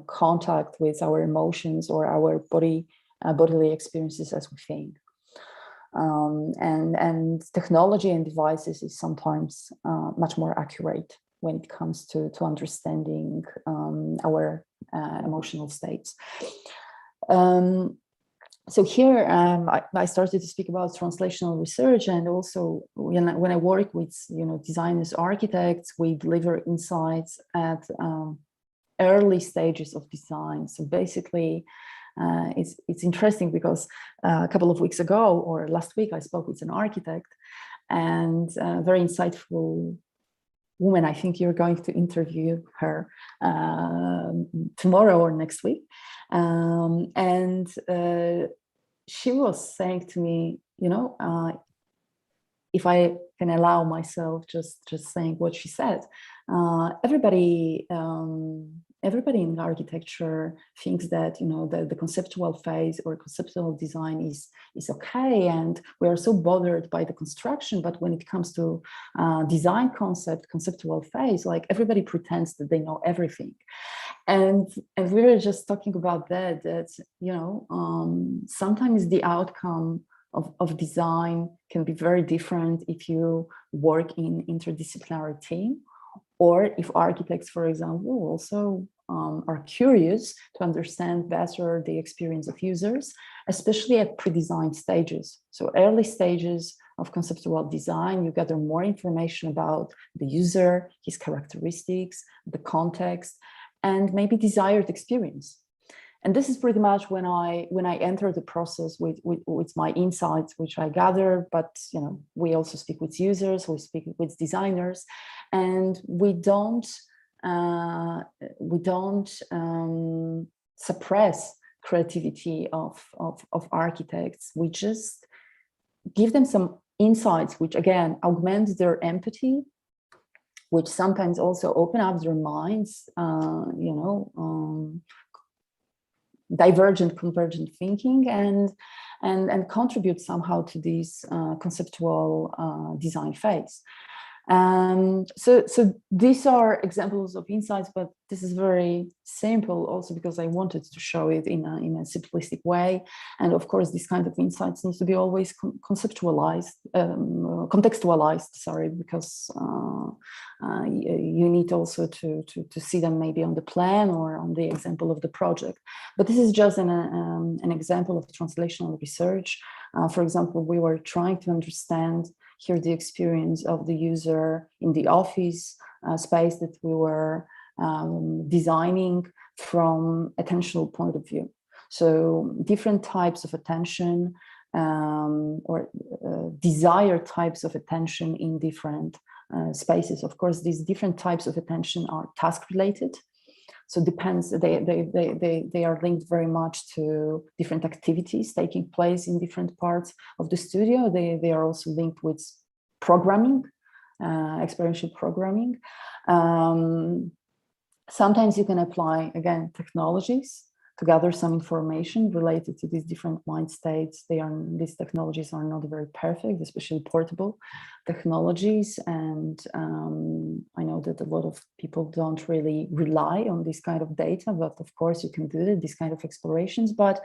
contact with our emotions or our bodily experiences as we think. And technology and devices is sometimes much more accurate when it comes to understanding our emotional states. So here I started to speak about translational research, and also when I work with designers, architects, we deliver insights at early stages of design. So basically, it's interesting because a couple of weeks ago or last week I spoke with an architect, and a very insightful woman. I think you're going to interview her tomorrow or next week. And she was saying to me, if I can allow myself just saying what she said, everybody in architecture thinks that the conceptual phase or conceptual design is okay, and we are so bothered by the construction. But when it comes to design conceptual phase, like everybody pretends that they know everything. And we were just talking about that sometimes the outcome of design can be very different if you work in interdisciplinary team, Or if architects, for example, also are curious to understand better the experience of users, especially at pre-design stages. So early stages of conceptual design, you gather more information about the user, his characteristics, the context, and maybe desired experience. And this is pretty much when I enter the process with my insights, which I gather. But we also speak with users, we speak with designers, and we don't suppress creativity of architects. We just give them some insights, which again augment their empathy, which sometimes also open up their minds. Divergent, convergent thinking, and contribute somehow to this conceptual design phase. So these are examples of insights, but this is very simple also because I wanted to show it in a simplistic way. And of course, this kind of insights needs to be always contextualized, because you need also to see them maybe on the plan or on the example of the project. But this is just an example of translational research. For example, we were trying to understand here the experience of the user in the office space that we were designing from attentional point of view. So different types of attention or desired types of attention in different spaces. Of course, these different types of attention are task related. So depends, they are linked very much to different activities taking place in different parts of the studio. They are also linked with programming, experiential programming. Sometimes you can apply, again, technologies to gather some information related to these different mind states. These technologies are not very perfect, especially portable technologies. And I know that a lot of people don't really rely on this kind of data, but of course you can do these kind of explorations. But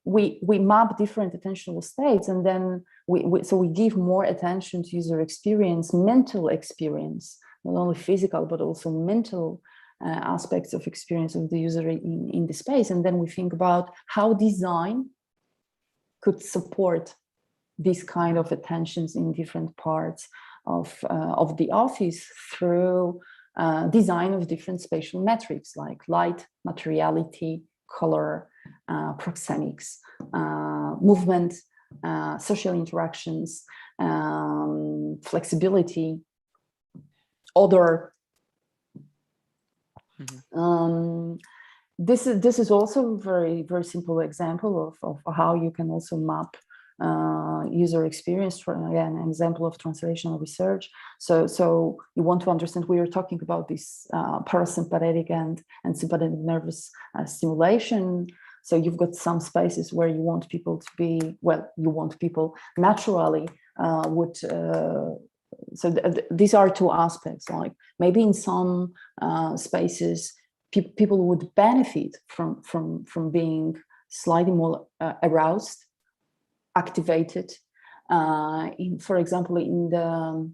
we map different attentional states, and then we give more attention to user experience, mental experience, not only physical, but also mental aspects of experience of the user in the space. And then we think about how design could support these kind of attentions in different parts of the office through design of different spatial metrics like light, materiality, color, proxemics, movement, social interactions, flexibility, odor. Mm-hmm. This is also a very, very simple example of how you can also map user experience. Again, an example of translational research. So you want to understand, we are talking about this parasympathetic and sympathetic nervous stimulation. So you've got some spaces where you want people to be, well, you want people naturally would. These are two aspects. Like maybe in some spaces, people would benefit from being slightly more aroused, activated. For example, in the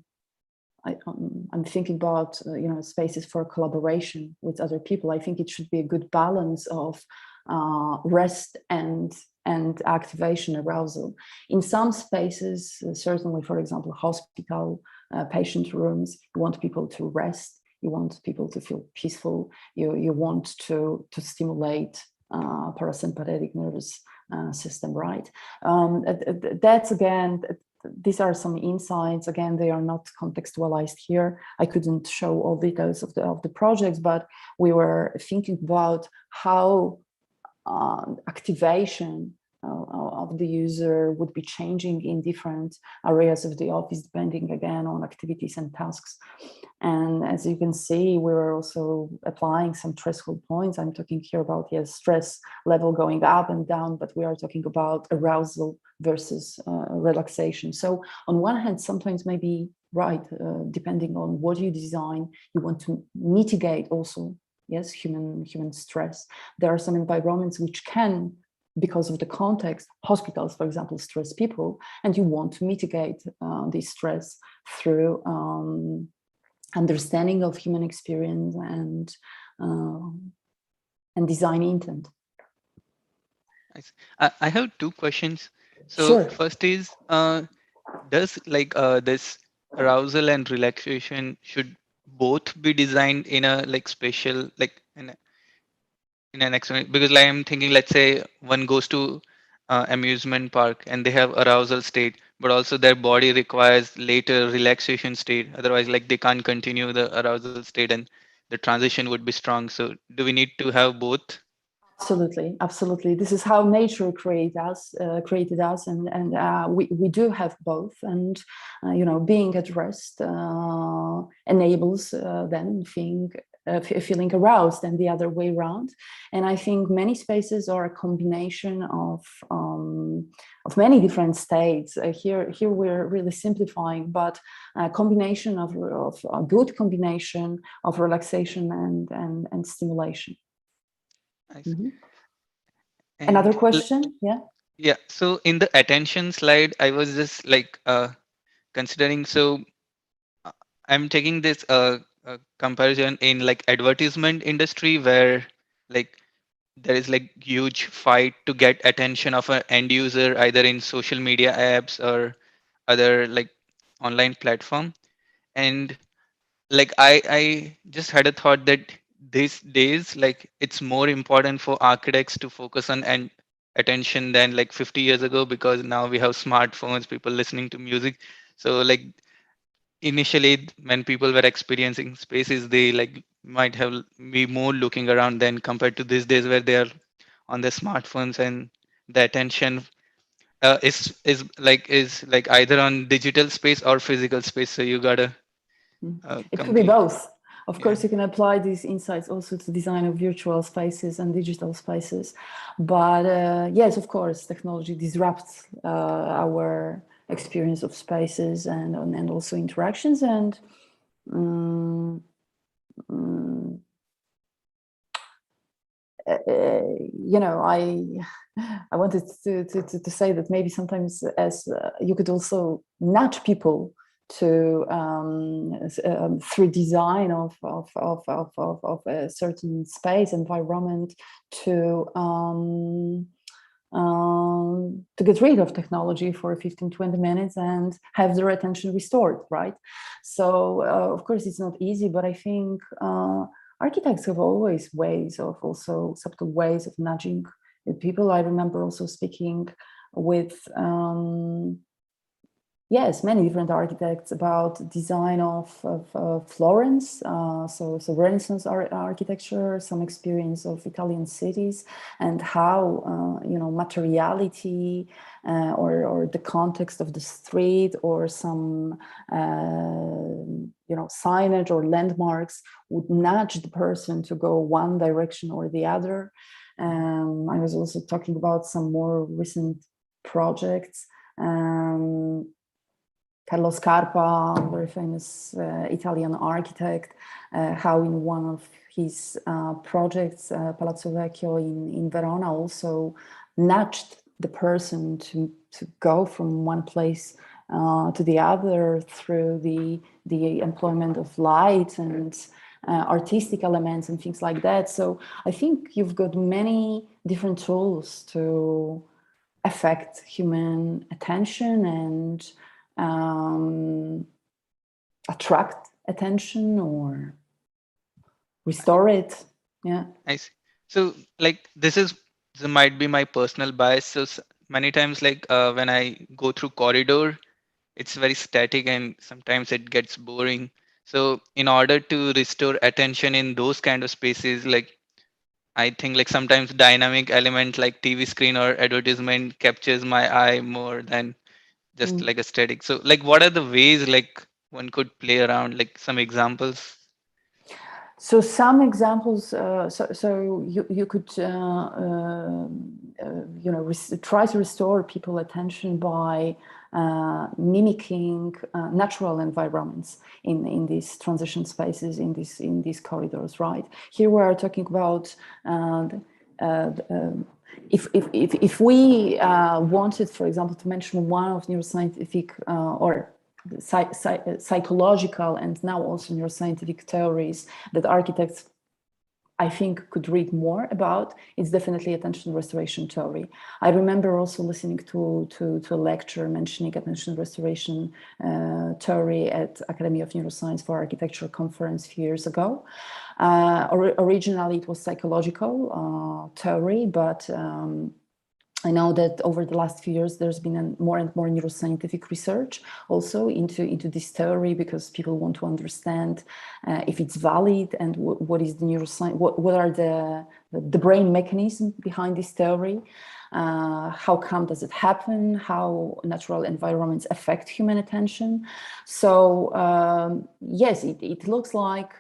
I'm thinking about spaces for collaboration with other people. I think it should be a good balance of rest and activation, arousal. In some spaces, certainly, for example, hospital patient rooms, you want people to rest, you want people to feel peaceful, you want to stimulate parasympathetic nervous system, right? That's again, these are some insights. Again, they are not contextualized here. I couldn't show all details of the projects, but we were thinking about how activation of the user would be changing in different areas of the office, depending again on activities and tasks. And as you can see, we were also applying some threshold points. I'm talking here about, yes, stress level going up and down, but we are talking about arousal versus relaxation. So on one hand, sometimes maybe right, depending on what you design, you want to mitigate also, yes, human stress. There are some environments which can, because of the context, hospitals, for example, stress people, and you want to mitigate this stress through understanding of human experience and design intent. I have two questions. So Sure. first is, does this arousal and relaxation should both be designed in a like special like in an experiment? Because like I'm thinking, let's say one goes to amusement park and they have arousal state, but also their body requires later relaxation state. Otherwise, like they can't continue the arousal state and the transition would be strong. So do we need to have both? Absolutely, absolutely. This is how nature created us, and we do have both. And being at rest enables then feeling aroused, and the other way around. And I think many spaces are a combination of many different states. Here we're really simplifying, but a combination of a good combination of relaxation and stimulation. I see. Mhm. Another And question? Yeah. yeah, so in the attention slide, I was just like considering. So uh, I'm taking this comparison in like advertisement industry where like there is like huge fight to get attention of an end user either in social media apps or other like online platform. And like I just had a thought that these days like it's more important for architects to focus on and attention than like 50 years ago, because now we have smartphones, people listening to music. So like initially when people were experiencing spaces, they like might have be more looking around than compared to these days where they are on their smartphones, and the attention is like either on digital space or physical space. So you gotta It could be complete. both. Of Yeah. course, you can apply these insights also to design of virtual spaces and digital spaces. But yes, of course, technology disrupts our experience of spaces and also interactions. And um, um, I wanted to say that maybe sometimes as you could also nudge people to through design of a certain space environment to get rid of technology for 15-20 minutes and have their attention restored, right? So of course it's not easy, but I think architects have always ways of also subtle ways of nudging people. I remember also speaking with yes, many different architects about design of Florence, so Renaissance architecture, some experience of Italian cities, and how materiality or the context of the street or some signage or landmarks would nudge the person to go one direction or the other. I was also talking about some more recent projects. Carlo Scarpa, very famous Italian architect, how in one of his projects, Palazzo Vecchio in Verona, also nudged the person to go from one place to the other through the employment of light and artistic elements and things like that. So I think you've got many different tools to affect human attention and attract attention or restore it. Yeah. I see. So like this might be my personal bias. So many times like when I go through corridor, it's very static and sometimes it gets boring. So in order to restore attention in those kind of spaces, like I think like sometimes dynamic element like TV screen or advertisement captures my eye more than just Mm. like a static. So like what are the ways like one could play around, like some examples? So some examples. So you could try to restore people attention by mimicking natural environments in these transition spaces in these corridors. Right here we are talking about. If we wanted, for example, to mention one of neuroscientific or psychological and now also neuroscientific theories that architects, I think, could read more about, it's definitely attention restoration theory. I remember also listening to a lecture mentioning attention restoration theory at Academy of Neuroscience for Architecture conference a few years ago. Originally, it was psychological theory, but I know that over the last few years, there's been more and more neuroscientific research also into this theory, because people want to understand if it's valid and what is the neuroscience, what are the brain mechanisms behind this theory, how come does it happen, how natural environments affect human attention. So yes, it looks like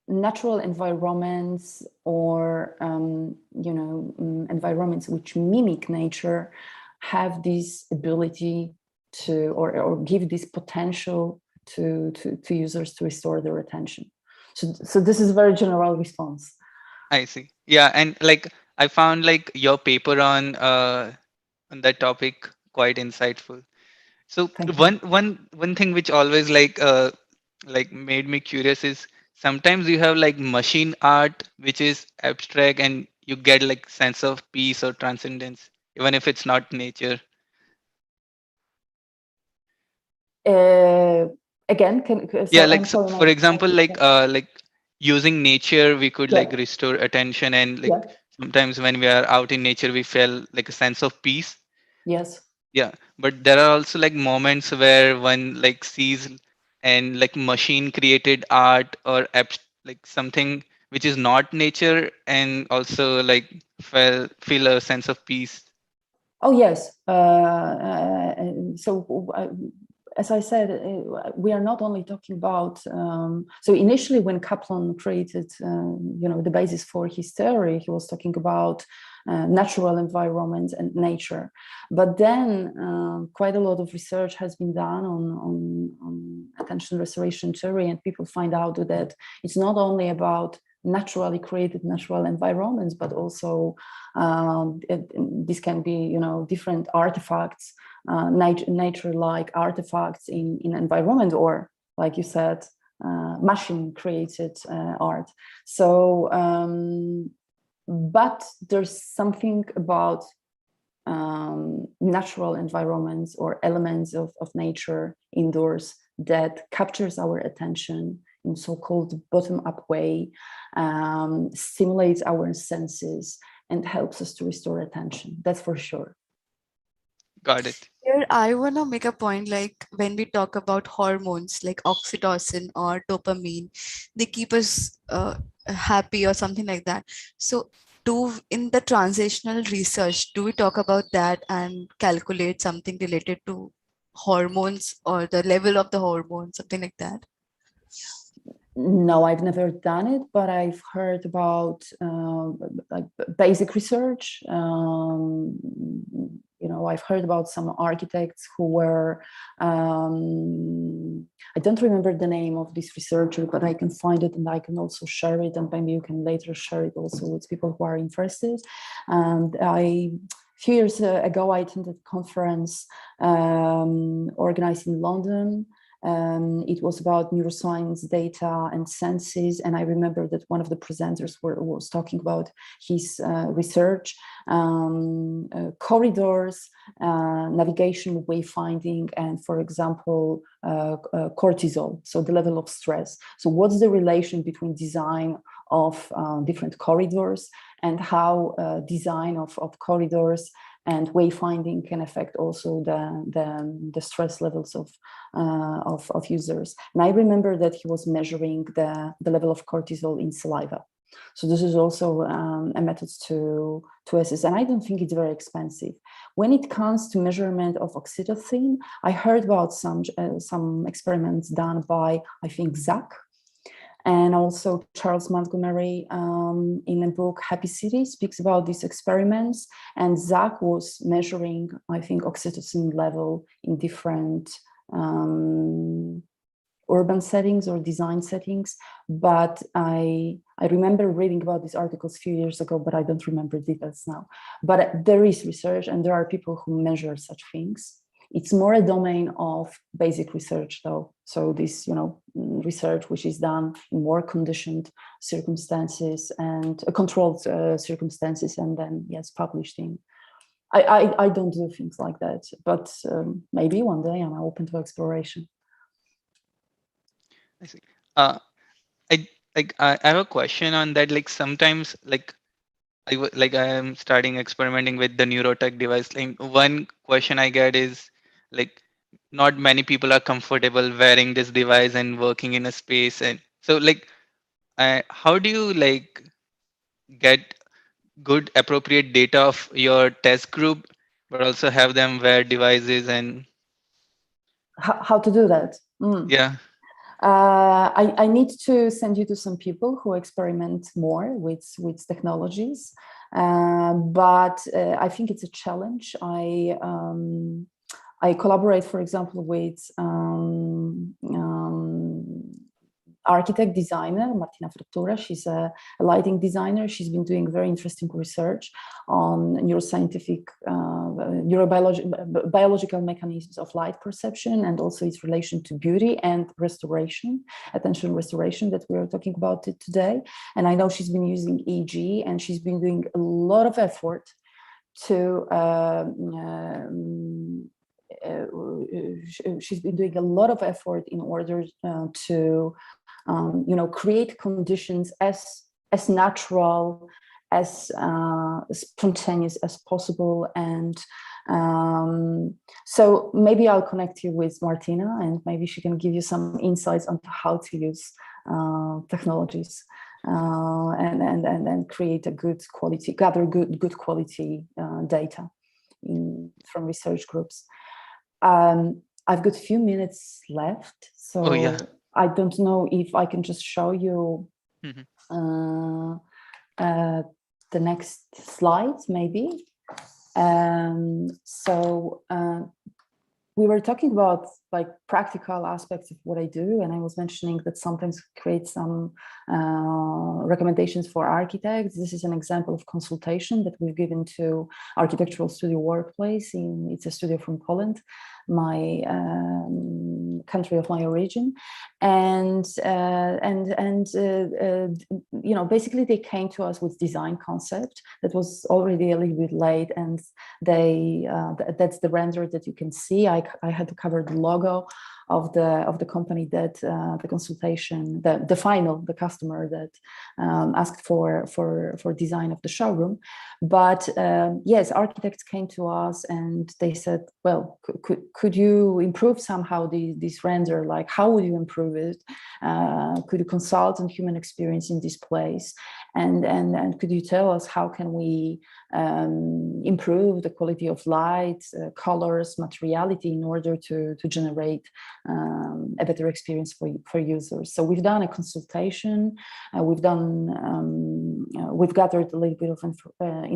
natural environments or environments which mimic nature have this ability to or give this potential to users to restore their attention. So this is a very general response. I see. Yeah, and like I found like your paper on that topic quite insightful. So Thank you. one thing which always like made me curious is sometimes you have like machine art which is abstract and you get like sense of peace or transcendence even if it's not nature. Again, Yeah, so like I'm so sorry, for example like using nature we could like yeah, restore attention and yeah, like sometimes when we are out in nature we feel like a sense of peace. yes. Yeah, but there are also like moments where one like sees and like machine created art or like something which is not nature and also like feel a sense of peace. Oh yes. As I said, we are not only talking about. So initially, when Kaplan created, the basis for his theory, he was talking about natural environment and nature. But then, quite a lot of research has been done on attention restoration theory, and people find out that it's not only about naturally created natural environments, but also this can be, different artifacts, nature-like artifacts in environment, or like you said, machine-created art. So, but there's something about natural environments or elements of nature indoors that captures our attention in so-called bottom-up way, stimulates our senses, and helps us to restore attention. That's for sure. Got it. Here, I want to make a point like when we talk about hormones like oxytocin or dopamine, they keep us happy or something like that. So, in the translational research, do we talk about that and calculate something related to hormones or the level of the hormone, something like that? No, I've never done it, but I've heard about like basic research. I've heard about some architects who were, I don't remember the name of this researcher, but I can find it and I can also share it, and maybe you can later share it also with people who are interested. And a few years ago, I attended a conference organized in London. It was about neuroscience data and senses, and I remember that one of the presenters was talking about his research, corridors, navigation, wayfinding, and, for example, cortisol, so the level of stress. So what's the relation between design of different corridors and how design of corridors and wayfinding can affect also the stress levels of users. And I remember that he was measuring the level of cortisol in saliva. So this is also a method to assess, and I don't think it's very expensive. When it comes to measurement of oxytocin, I heard about some experiments done by, I think, Zach, and also Charles Montgomery in a book, Happy City, speaks about these experiments. And Zach was measuring, I think, oxytocin level in different urban settings or design settings. But I remember reading about these articles a few years ago, but I don't remember details now. But there is research and there are people who measure such things. It's more a domain of basic research, though. So this, research which is done in more conditioned circumstances and controlled circumstances, and then yes, published in. I don't do things like that, but maybe one day I'm open to exploration. I see. I have a question on that. Like sometimes, like I am starting experimenting with the neurotech device. Like one question I get is like not many people are comfortable wearing this device and working in a space, and so like how do you like get good appropriate data of your test group, but also have them wear devices and How to do that? yeah. I need to send you to some people who experiment more with technologies, but I think it's a challenge. I collaborate, for example, with architect designer Martina Frattura. She's a lighting designer. She's been doing very interesting research on neuroscientific, biological mechanisms of light perception, and also its relation to beauty and restoration, attention restoration that we are talking about it today. And I know she's been using EEG, and she's been doing a lot of effort to she's been doing a lot of effort in order to create conditions as natural, as spontaneous as possible. And so maybe I'll connect you with Martina, and maybe she can give you some insights on how to use technologies and create a good quality, gather good quality data from research groups. I've got a few minutes left, so Oh yeah. I don't know if I can just show you the next slides, maybe. So we were talking about like practical aspects of what I do, and I was mentioning that sometimes create some recommendations for architects. This is an example of consultation that we've given to Architectural Studio Workplace. It's a studio from Poland, my country of my origin, and basically they came to us with design concept that was already a little bit late, and they that's the render that you can see. I had to cover the logo of the company that the consultation, the customer that asked for design of the showroom. But yes, architects came to us and they said, well, could you improve somehow this render? Like, how would you improve it? Could you consult on human experience in this place? And could you tell us how can we improve the quality of light, colors, materiality in order to generate a better experience for users? So we've done a consultation. We've gathered a little bit of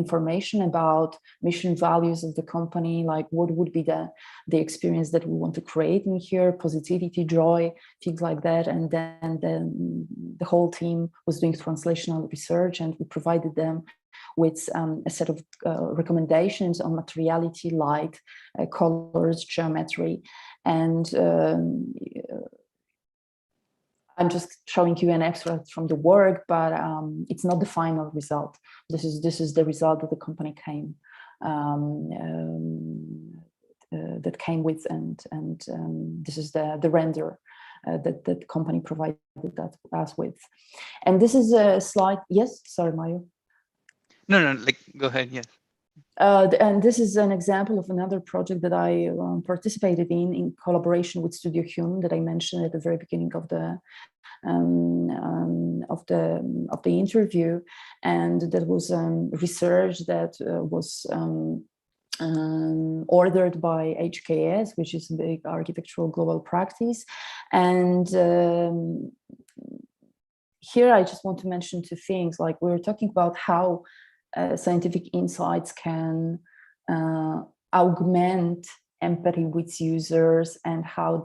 information about mission values of the company, like what would be the experience that we want to create in here, positivity, joy, things like that. And then the whole team was doing translational research, and we provided them with a set of recommendations on materiality, light, colors, geometry. And I'm just showing you an extract from the work, but it's not the final result. This is the result that the company came with, and this is the render that the company provided us with. And this is a slide. Yes, sorry, Mario. No, like go ahead. Yes. And this is an example of another project that I participated in collaboration with Studio Hume that I mentioned at the very beginning of the interview, and that was research that was ordered by HKS, which is a big architectural global practice. And here I just want to mention two things. Like, we were talking about how scientific insights can augment empathy with users, and how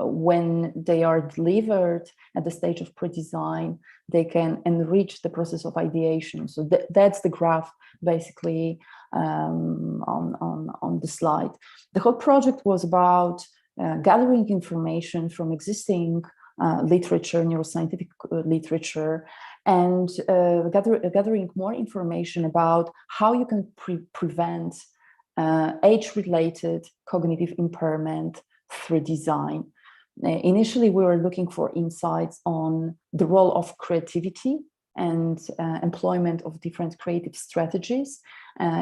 when they are delivered at the stage of pre-design, they can enrich the process of ideation. So that's the graph basically on the slide. The whole project was about gathering information from existing literature, neuroscientific literature, and gathering more information about how you can prevent age-related cognitive impairment through design. Initially, we were looking for insights on the role of creativity and employment of different creative strategies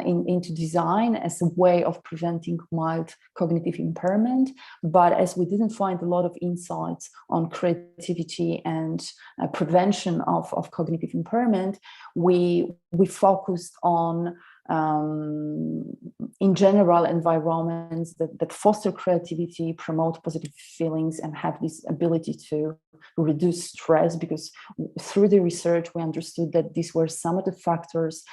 into design as a way of preventing mild cognitive impairment. But as we didn't find a lot of insights on creativity and prevention of cognitive impairment, we focused on in general environments that foster creativity, promote positive feelings, and have this ability to reduce stress, because through the research we understood that these were some of the factors,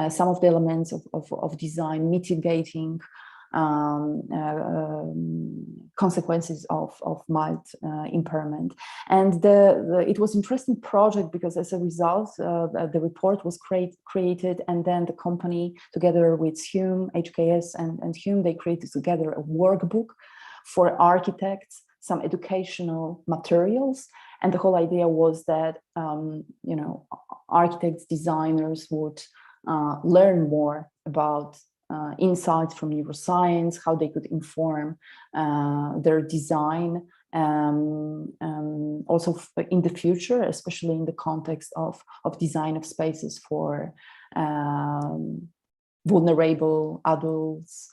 some of the elements of design mitigating consequences of mild impairment. And it was an interesting project because as a result, the report was created, and then the company, together with Hume, HKS and Hume, they created together a workbook for architects, some educational materials. And the whole idea was that, architects, designers would learn more about insights from neuroscience, how they could inform their design, also in the future, especially in the context of design of spaces for vulnerable adults,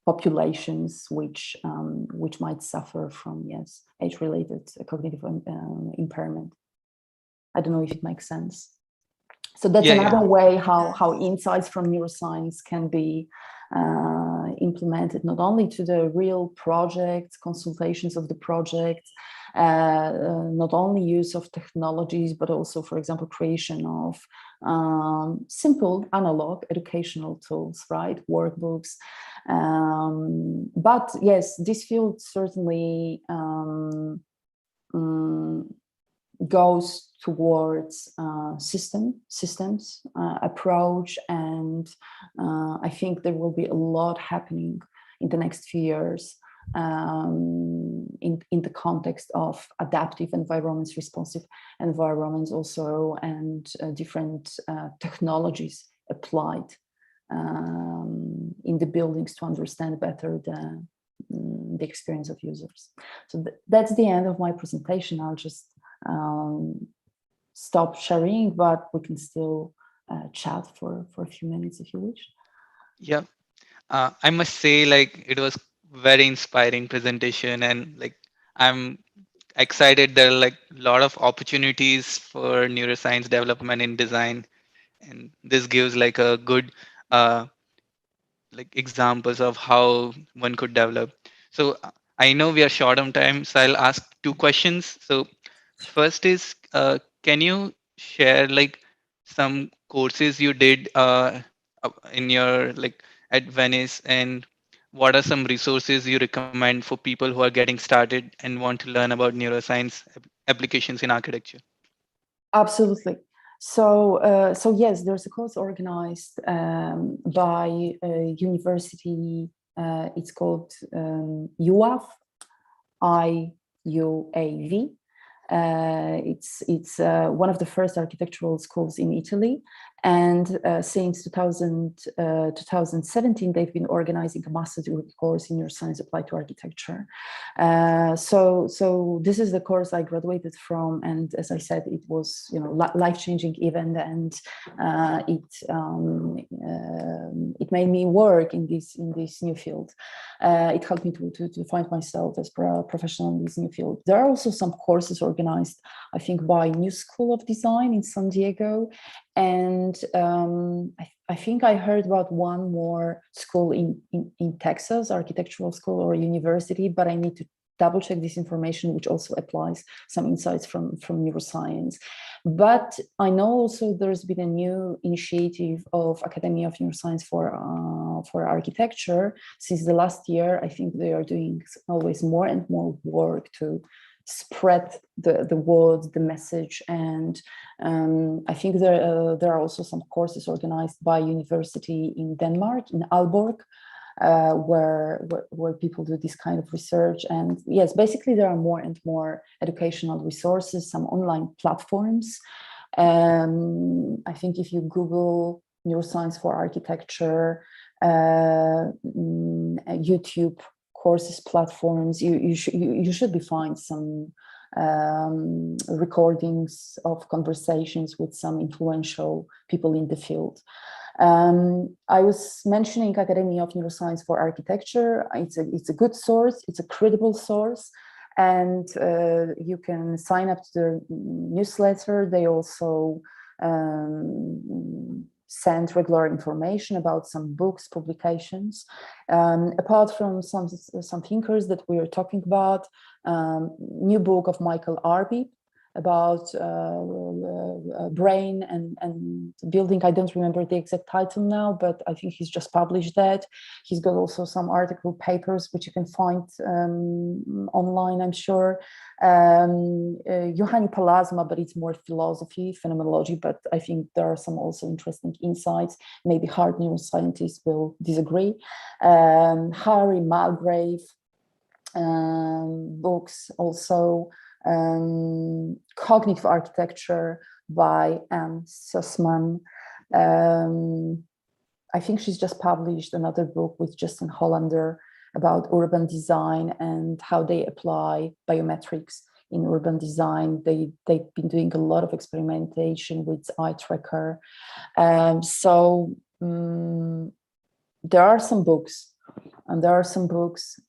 populations which might suffer from age-related cognitive impairment. I don't know if it makes sense. So that's another way how insights from neuroscience can be implemented, not only to the real projects, consultations of the projects, not only use of technologies, but also, for example, creation of simple analog educational tools, right? Workbooks. But yes, this field certainly goes towards systems approach, and I think there will be a lot happening in the next few years in the context of adaptive environments, responsive environments also, and different technologies applied in the buildings to understand better the experience of users. So that's the end of my presentation. I'll just stop sharing, but we can still chat for a few minutes if you wish. Yeah, I must say, like, it was very inspiring presentation, and like I'm excited. There are like a lot of opportunities for neuroscience development in design, and this gives like a good like examples of how one could develop. So I know we are short on time, so I'll ask two questions. So first is, can you share like some courses you did in your like at Venice, and what are some resources you recommend for people who are getting started and want to learn about neuroscience applications in architecture? Absolutely. So yes, there's a course organized by a university. It's called UAV, IUAV. It's one of the first architectural schools in Italy, and since 2017 they've been organizing a master's degree course in neuroscience applied to architecture. So this is the course I graduated from, and as I said, it was life-changing event, and it made me work in this new field. It helped me to find myself as a professional in this new field. There are also some courses organized, I think, by New School of Design in San Diego, and I think I heard about one more school in Texas, architectural school or university, but I need double check this information, which also applies some insights from neuroscience. But I know also there's been a new initiative of Academy of Neuroscience for Architecture. Since the last year, I think they are doing always more and more work to spread the word, the message, and I think there are also some courses organized by university in Denmark, in Aalborg, where people do this kind of research. And yes, basically there are more and more educational resources, some online platforms. I think if you Google neuroscience for architecture, YouTube courses, platforms, you should be find some recordings of conversations with some influential people in the field. I was mentioning Academy of Neuroscience for Architecture. It's a good source, it's a credible source, and you can sign up to their newsletter. They also send regular information about some books, publications. Apart from some thinkers that we are talking about, new book of Michael Arby about brain and building. I don't remember the exact title now, but I think he's just published that. He's got also some article papers, which you can find online, I'm sure. Johanni Palasma, but it's more philosophy, phenomenology, but I think there are some also interesting insights. Maybe hard neuroscientists will disagree. Harry Malgrave books also. Cognitive Architecture by Anne Sussman. I think she's just published another book with Justin Hollander about urban design and how they apply biometrics in urban design. They've been doing a lot of experimentation with eye tracker. There are some books, and there are some books.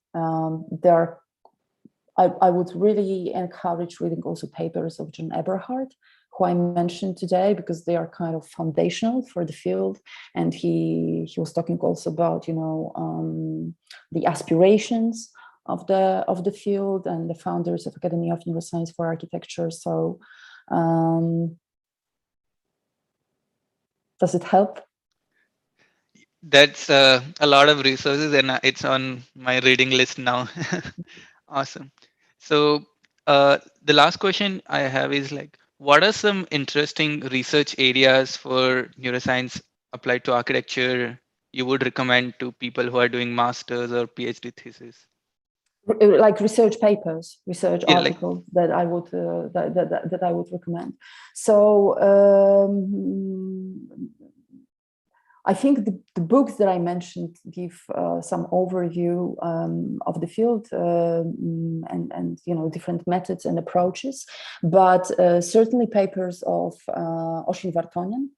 I would really encourage reading also papers of John Eberhard, who I mentioned today, because they are kind of foundational for the field. And he was talking also about, the aspirations of the field and the founders of Academy of Neuroscience for Architecture. So does it help? That's a lot of resources, and it's on my reading list now. Awesome. So the last question I have is like, what are some interesting research areas for neuroscience applied to architecture you would recommend to people who are doing masters or PhD thesis? Like research papers, research articles like, that I would that I would recommend. So I think the books that I mentioned give some overview of the field and different methods and approaches, but certainly papers of Oisin Vartanian,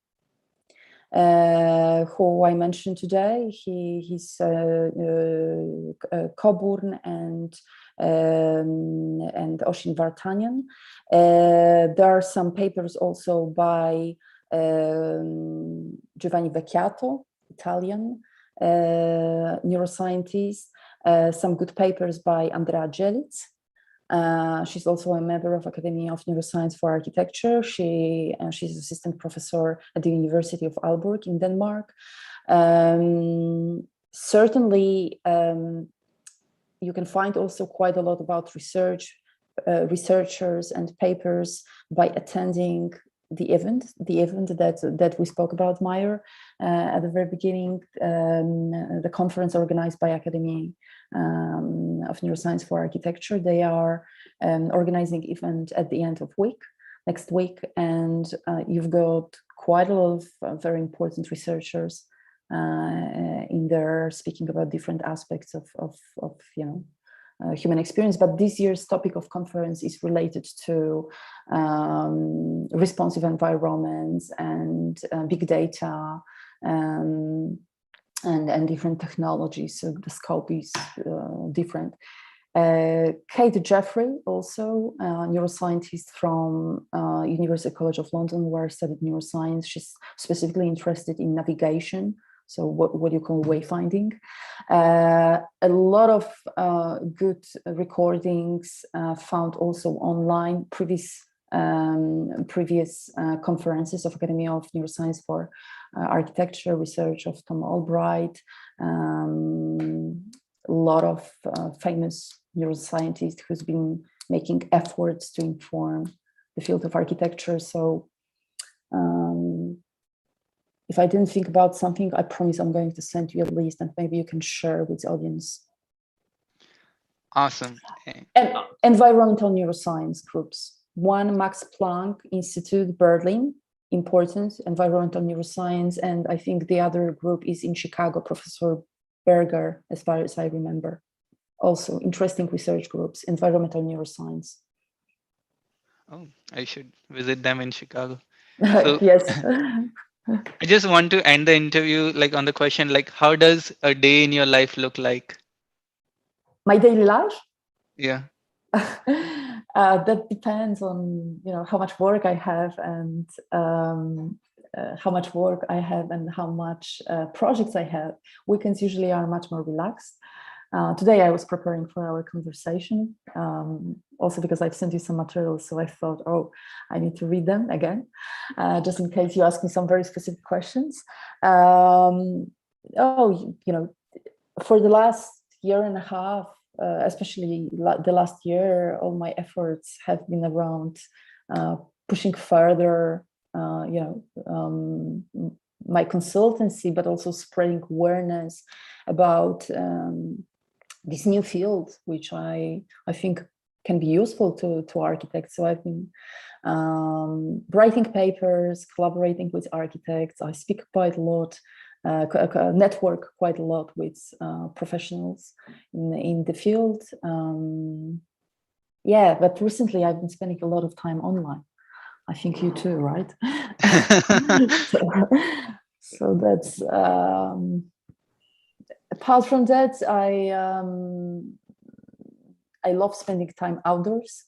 who I mentioned today. He's Coburn and Oisin Vartanian. There are some papers also by Giovanni Vecchiato, Italian neuroscientist, some good papers by Andrea Gelitz. She's also a member of Academy of Neuroscience for Architecture. She's assistant professor at the University of Aalborg in Denmark. Certainly, you can find also quite a lot about researchers and papers by attending the event that we spoke about, Meyer, at the very beginning, the conference organized by Academy of Neuroscience for Architecture. They are organizing event at the end of next week, and you've got quite a lot of very important researchers in there speaking about different aspects of human experience. But this year's topic of conference is related to responsive environments and big data and different technologies. So the scope is different. Kate Jeffrey, also a neuroscientist from University College of London, where I studied neuroscience. She's specifically interested in navigation So what you call wayfinding. A lot of good recordings found also online, previous conferences of Academy of Neuroscience for Architecture, research of Tom Albright, a lot of famous neuroscientists who's been making efforts to inform the field of architecture. So if I didn't think about something, I promise I'm going to send you a list and maybe you can share with the audience. Awesome. And environmental neuroscience groups. One, Max Planck Institute, Berlin, important environmental neuroscience. And I think the other group is in Chicago, Professor Berger, as far as I remember. Also interesting research groups, environmental neuroscience. Oh, I should visit them in Chicago. So Yes. I just want to end the interview like on the question, like, how does a day in your life look like? My daily life? Yeah. That depends on how much work I have and how much work I have and how much projects I have. Weekends usually are much more relaxed. Today I was preparing for our conversation, also because I've sent you some materials, so I thought, oh, I need to read them again, just in case you ask me some very specific questions. For the last year and a half, especially the last year, all my efforts have been around pushing further, my consultancy, but also spreading awareness about this new field, which I think can be useful to architects. So I've been writing papers, collaborating with architects. I speak quite a lot, network quite a lot with professionals in the field. But recently I've been spending a lot of time online. I think you too, right? so that's apart from that, I love spending time outdoors.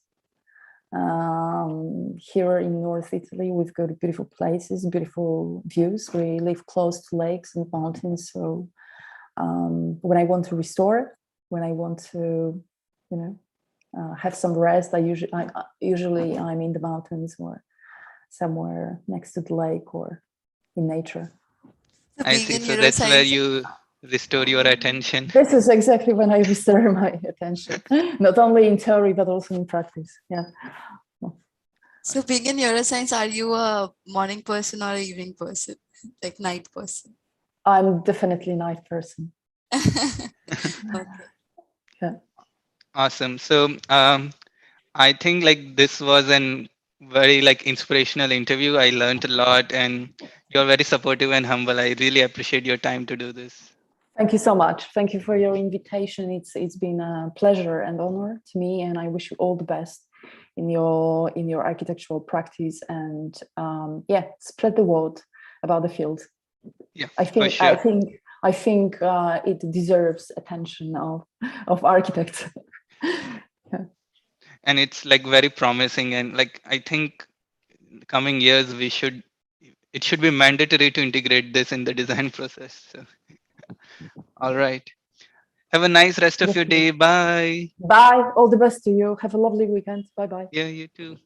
Here in North Italy, we've got beautiful places, beautiful views. We live close to lakes and mountains. So when I want to restore, when I want to, have some rest, usually I'm in the mountains or somewhere next to the lake or in nature. So I being see. in So that's where neuroscience, you restore your attention. This is exactly when I restore my attention, not only in theory, but also in practice. Yeah. so being in neuroscience, are you a morning person or an evening person, like night person? I'm definitely a night person. Okay. Yeah. Awesome. So I think like this was an very like inspirational interview. I learned a lot and you're very supportive and humble. I really appreciate your time to do this. Thank you so much. Thank you for your invitation. It's been a pleasure and honor to me, and I wish you all the best in your architectural practice, and spread the word about the field. Yeah, I for think sure. I think it deserves attention of architects. Yeah. And it's like very promising, and like I think in the coming years it should be mandatory to integrate this in the design process. So all right. Have a nice rest of your day. Bye. Bye. All the best to you. Have a lovely weekend. Bye bye. Yeah, you too.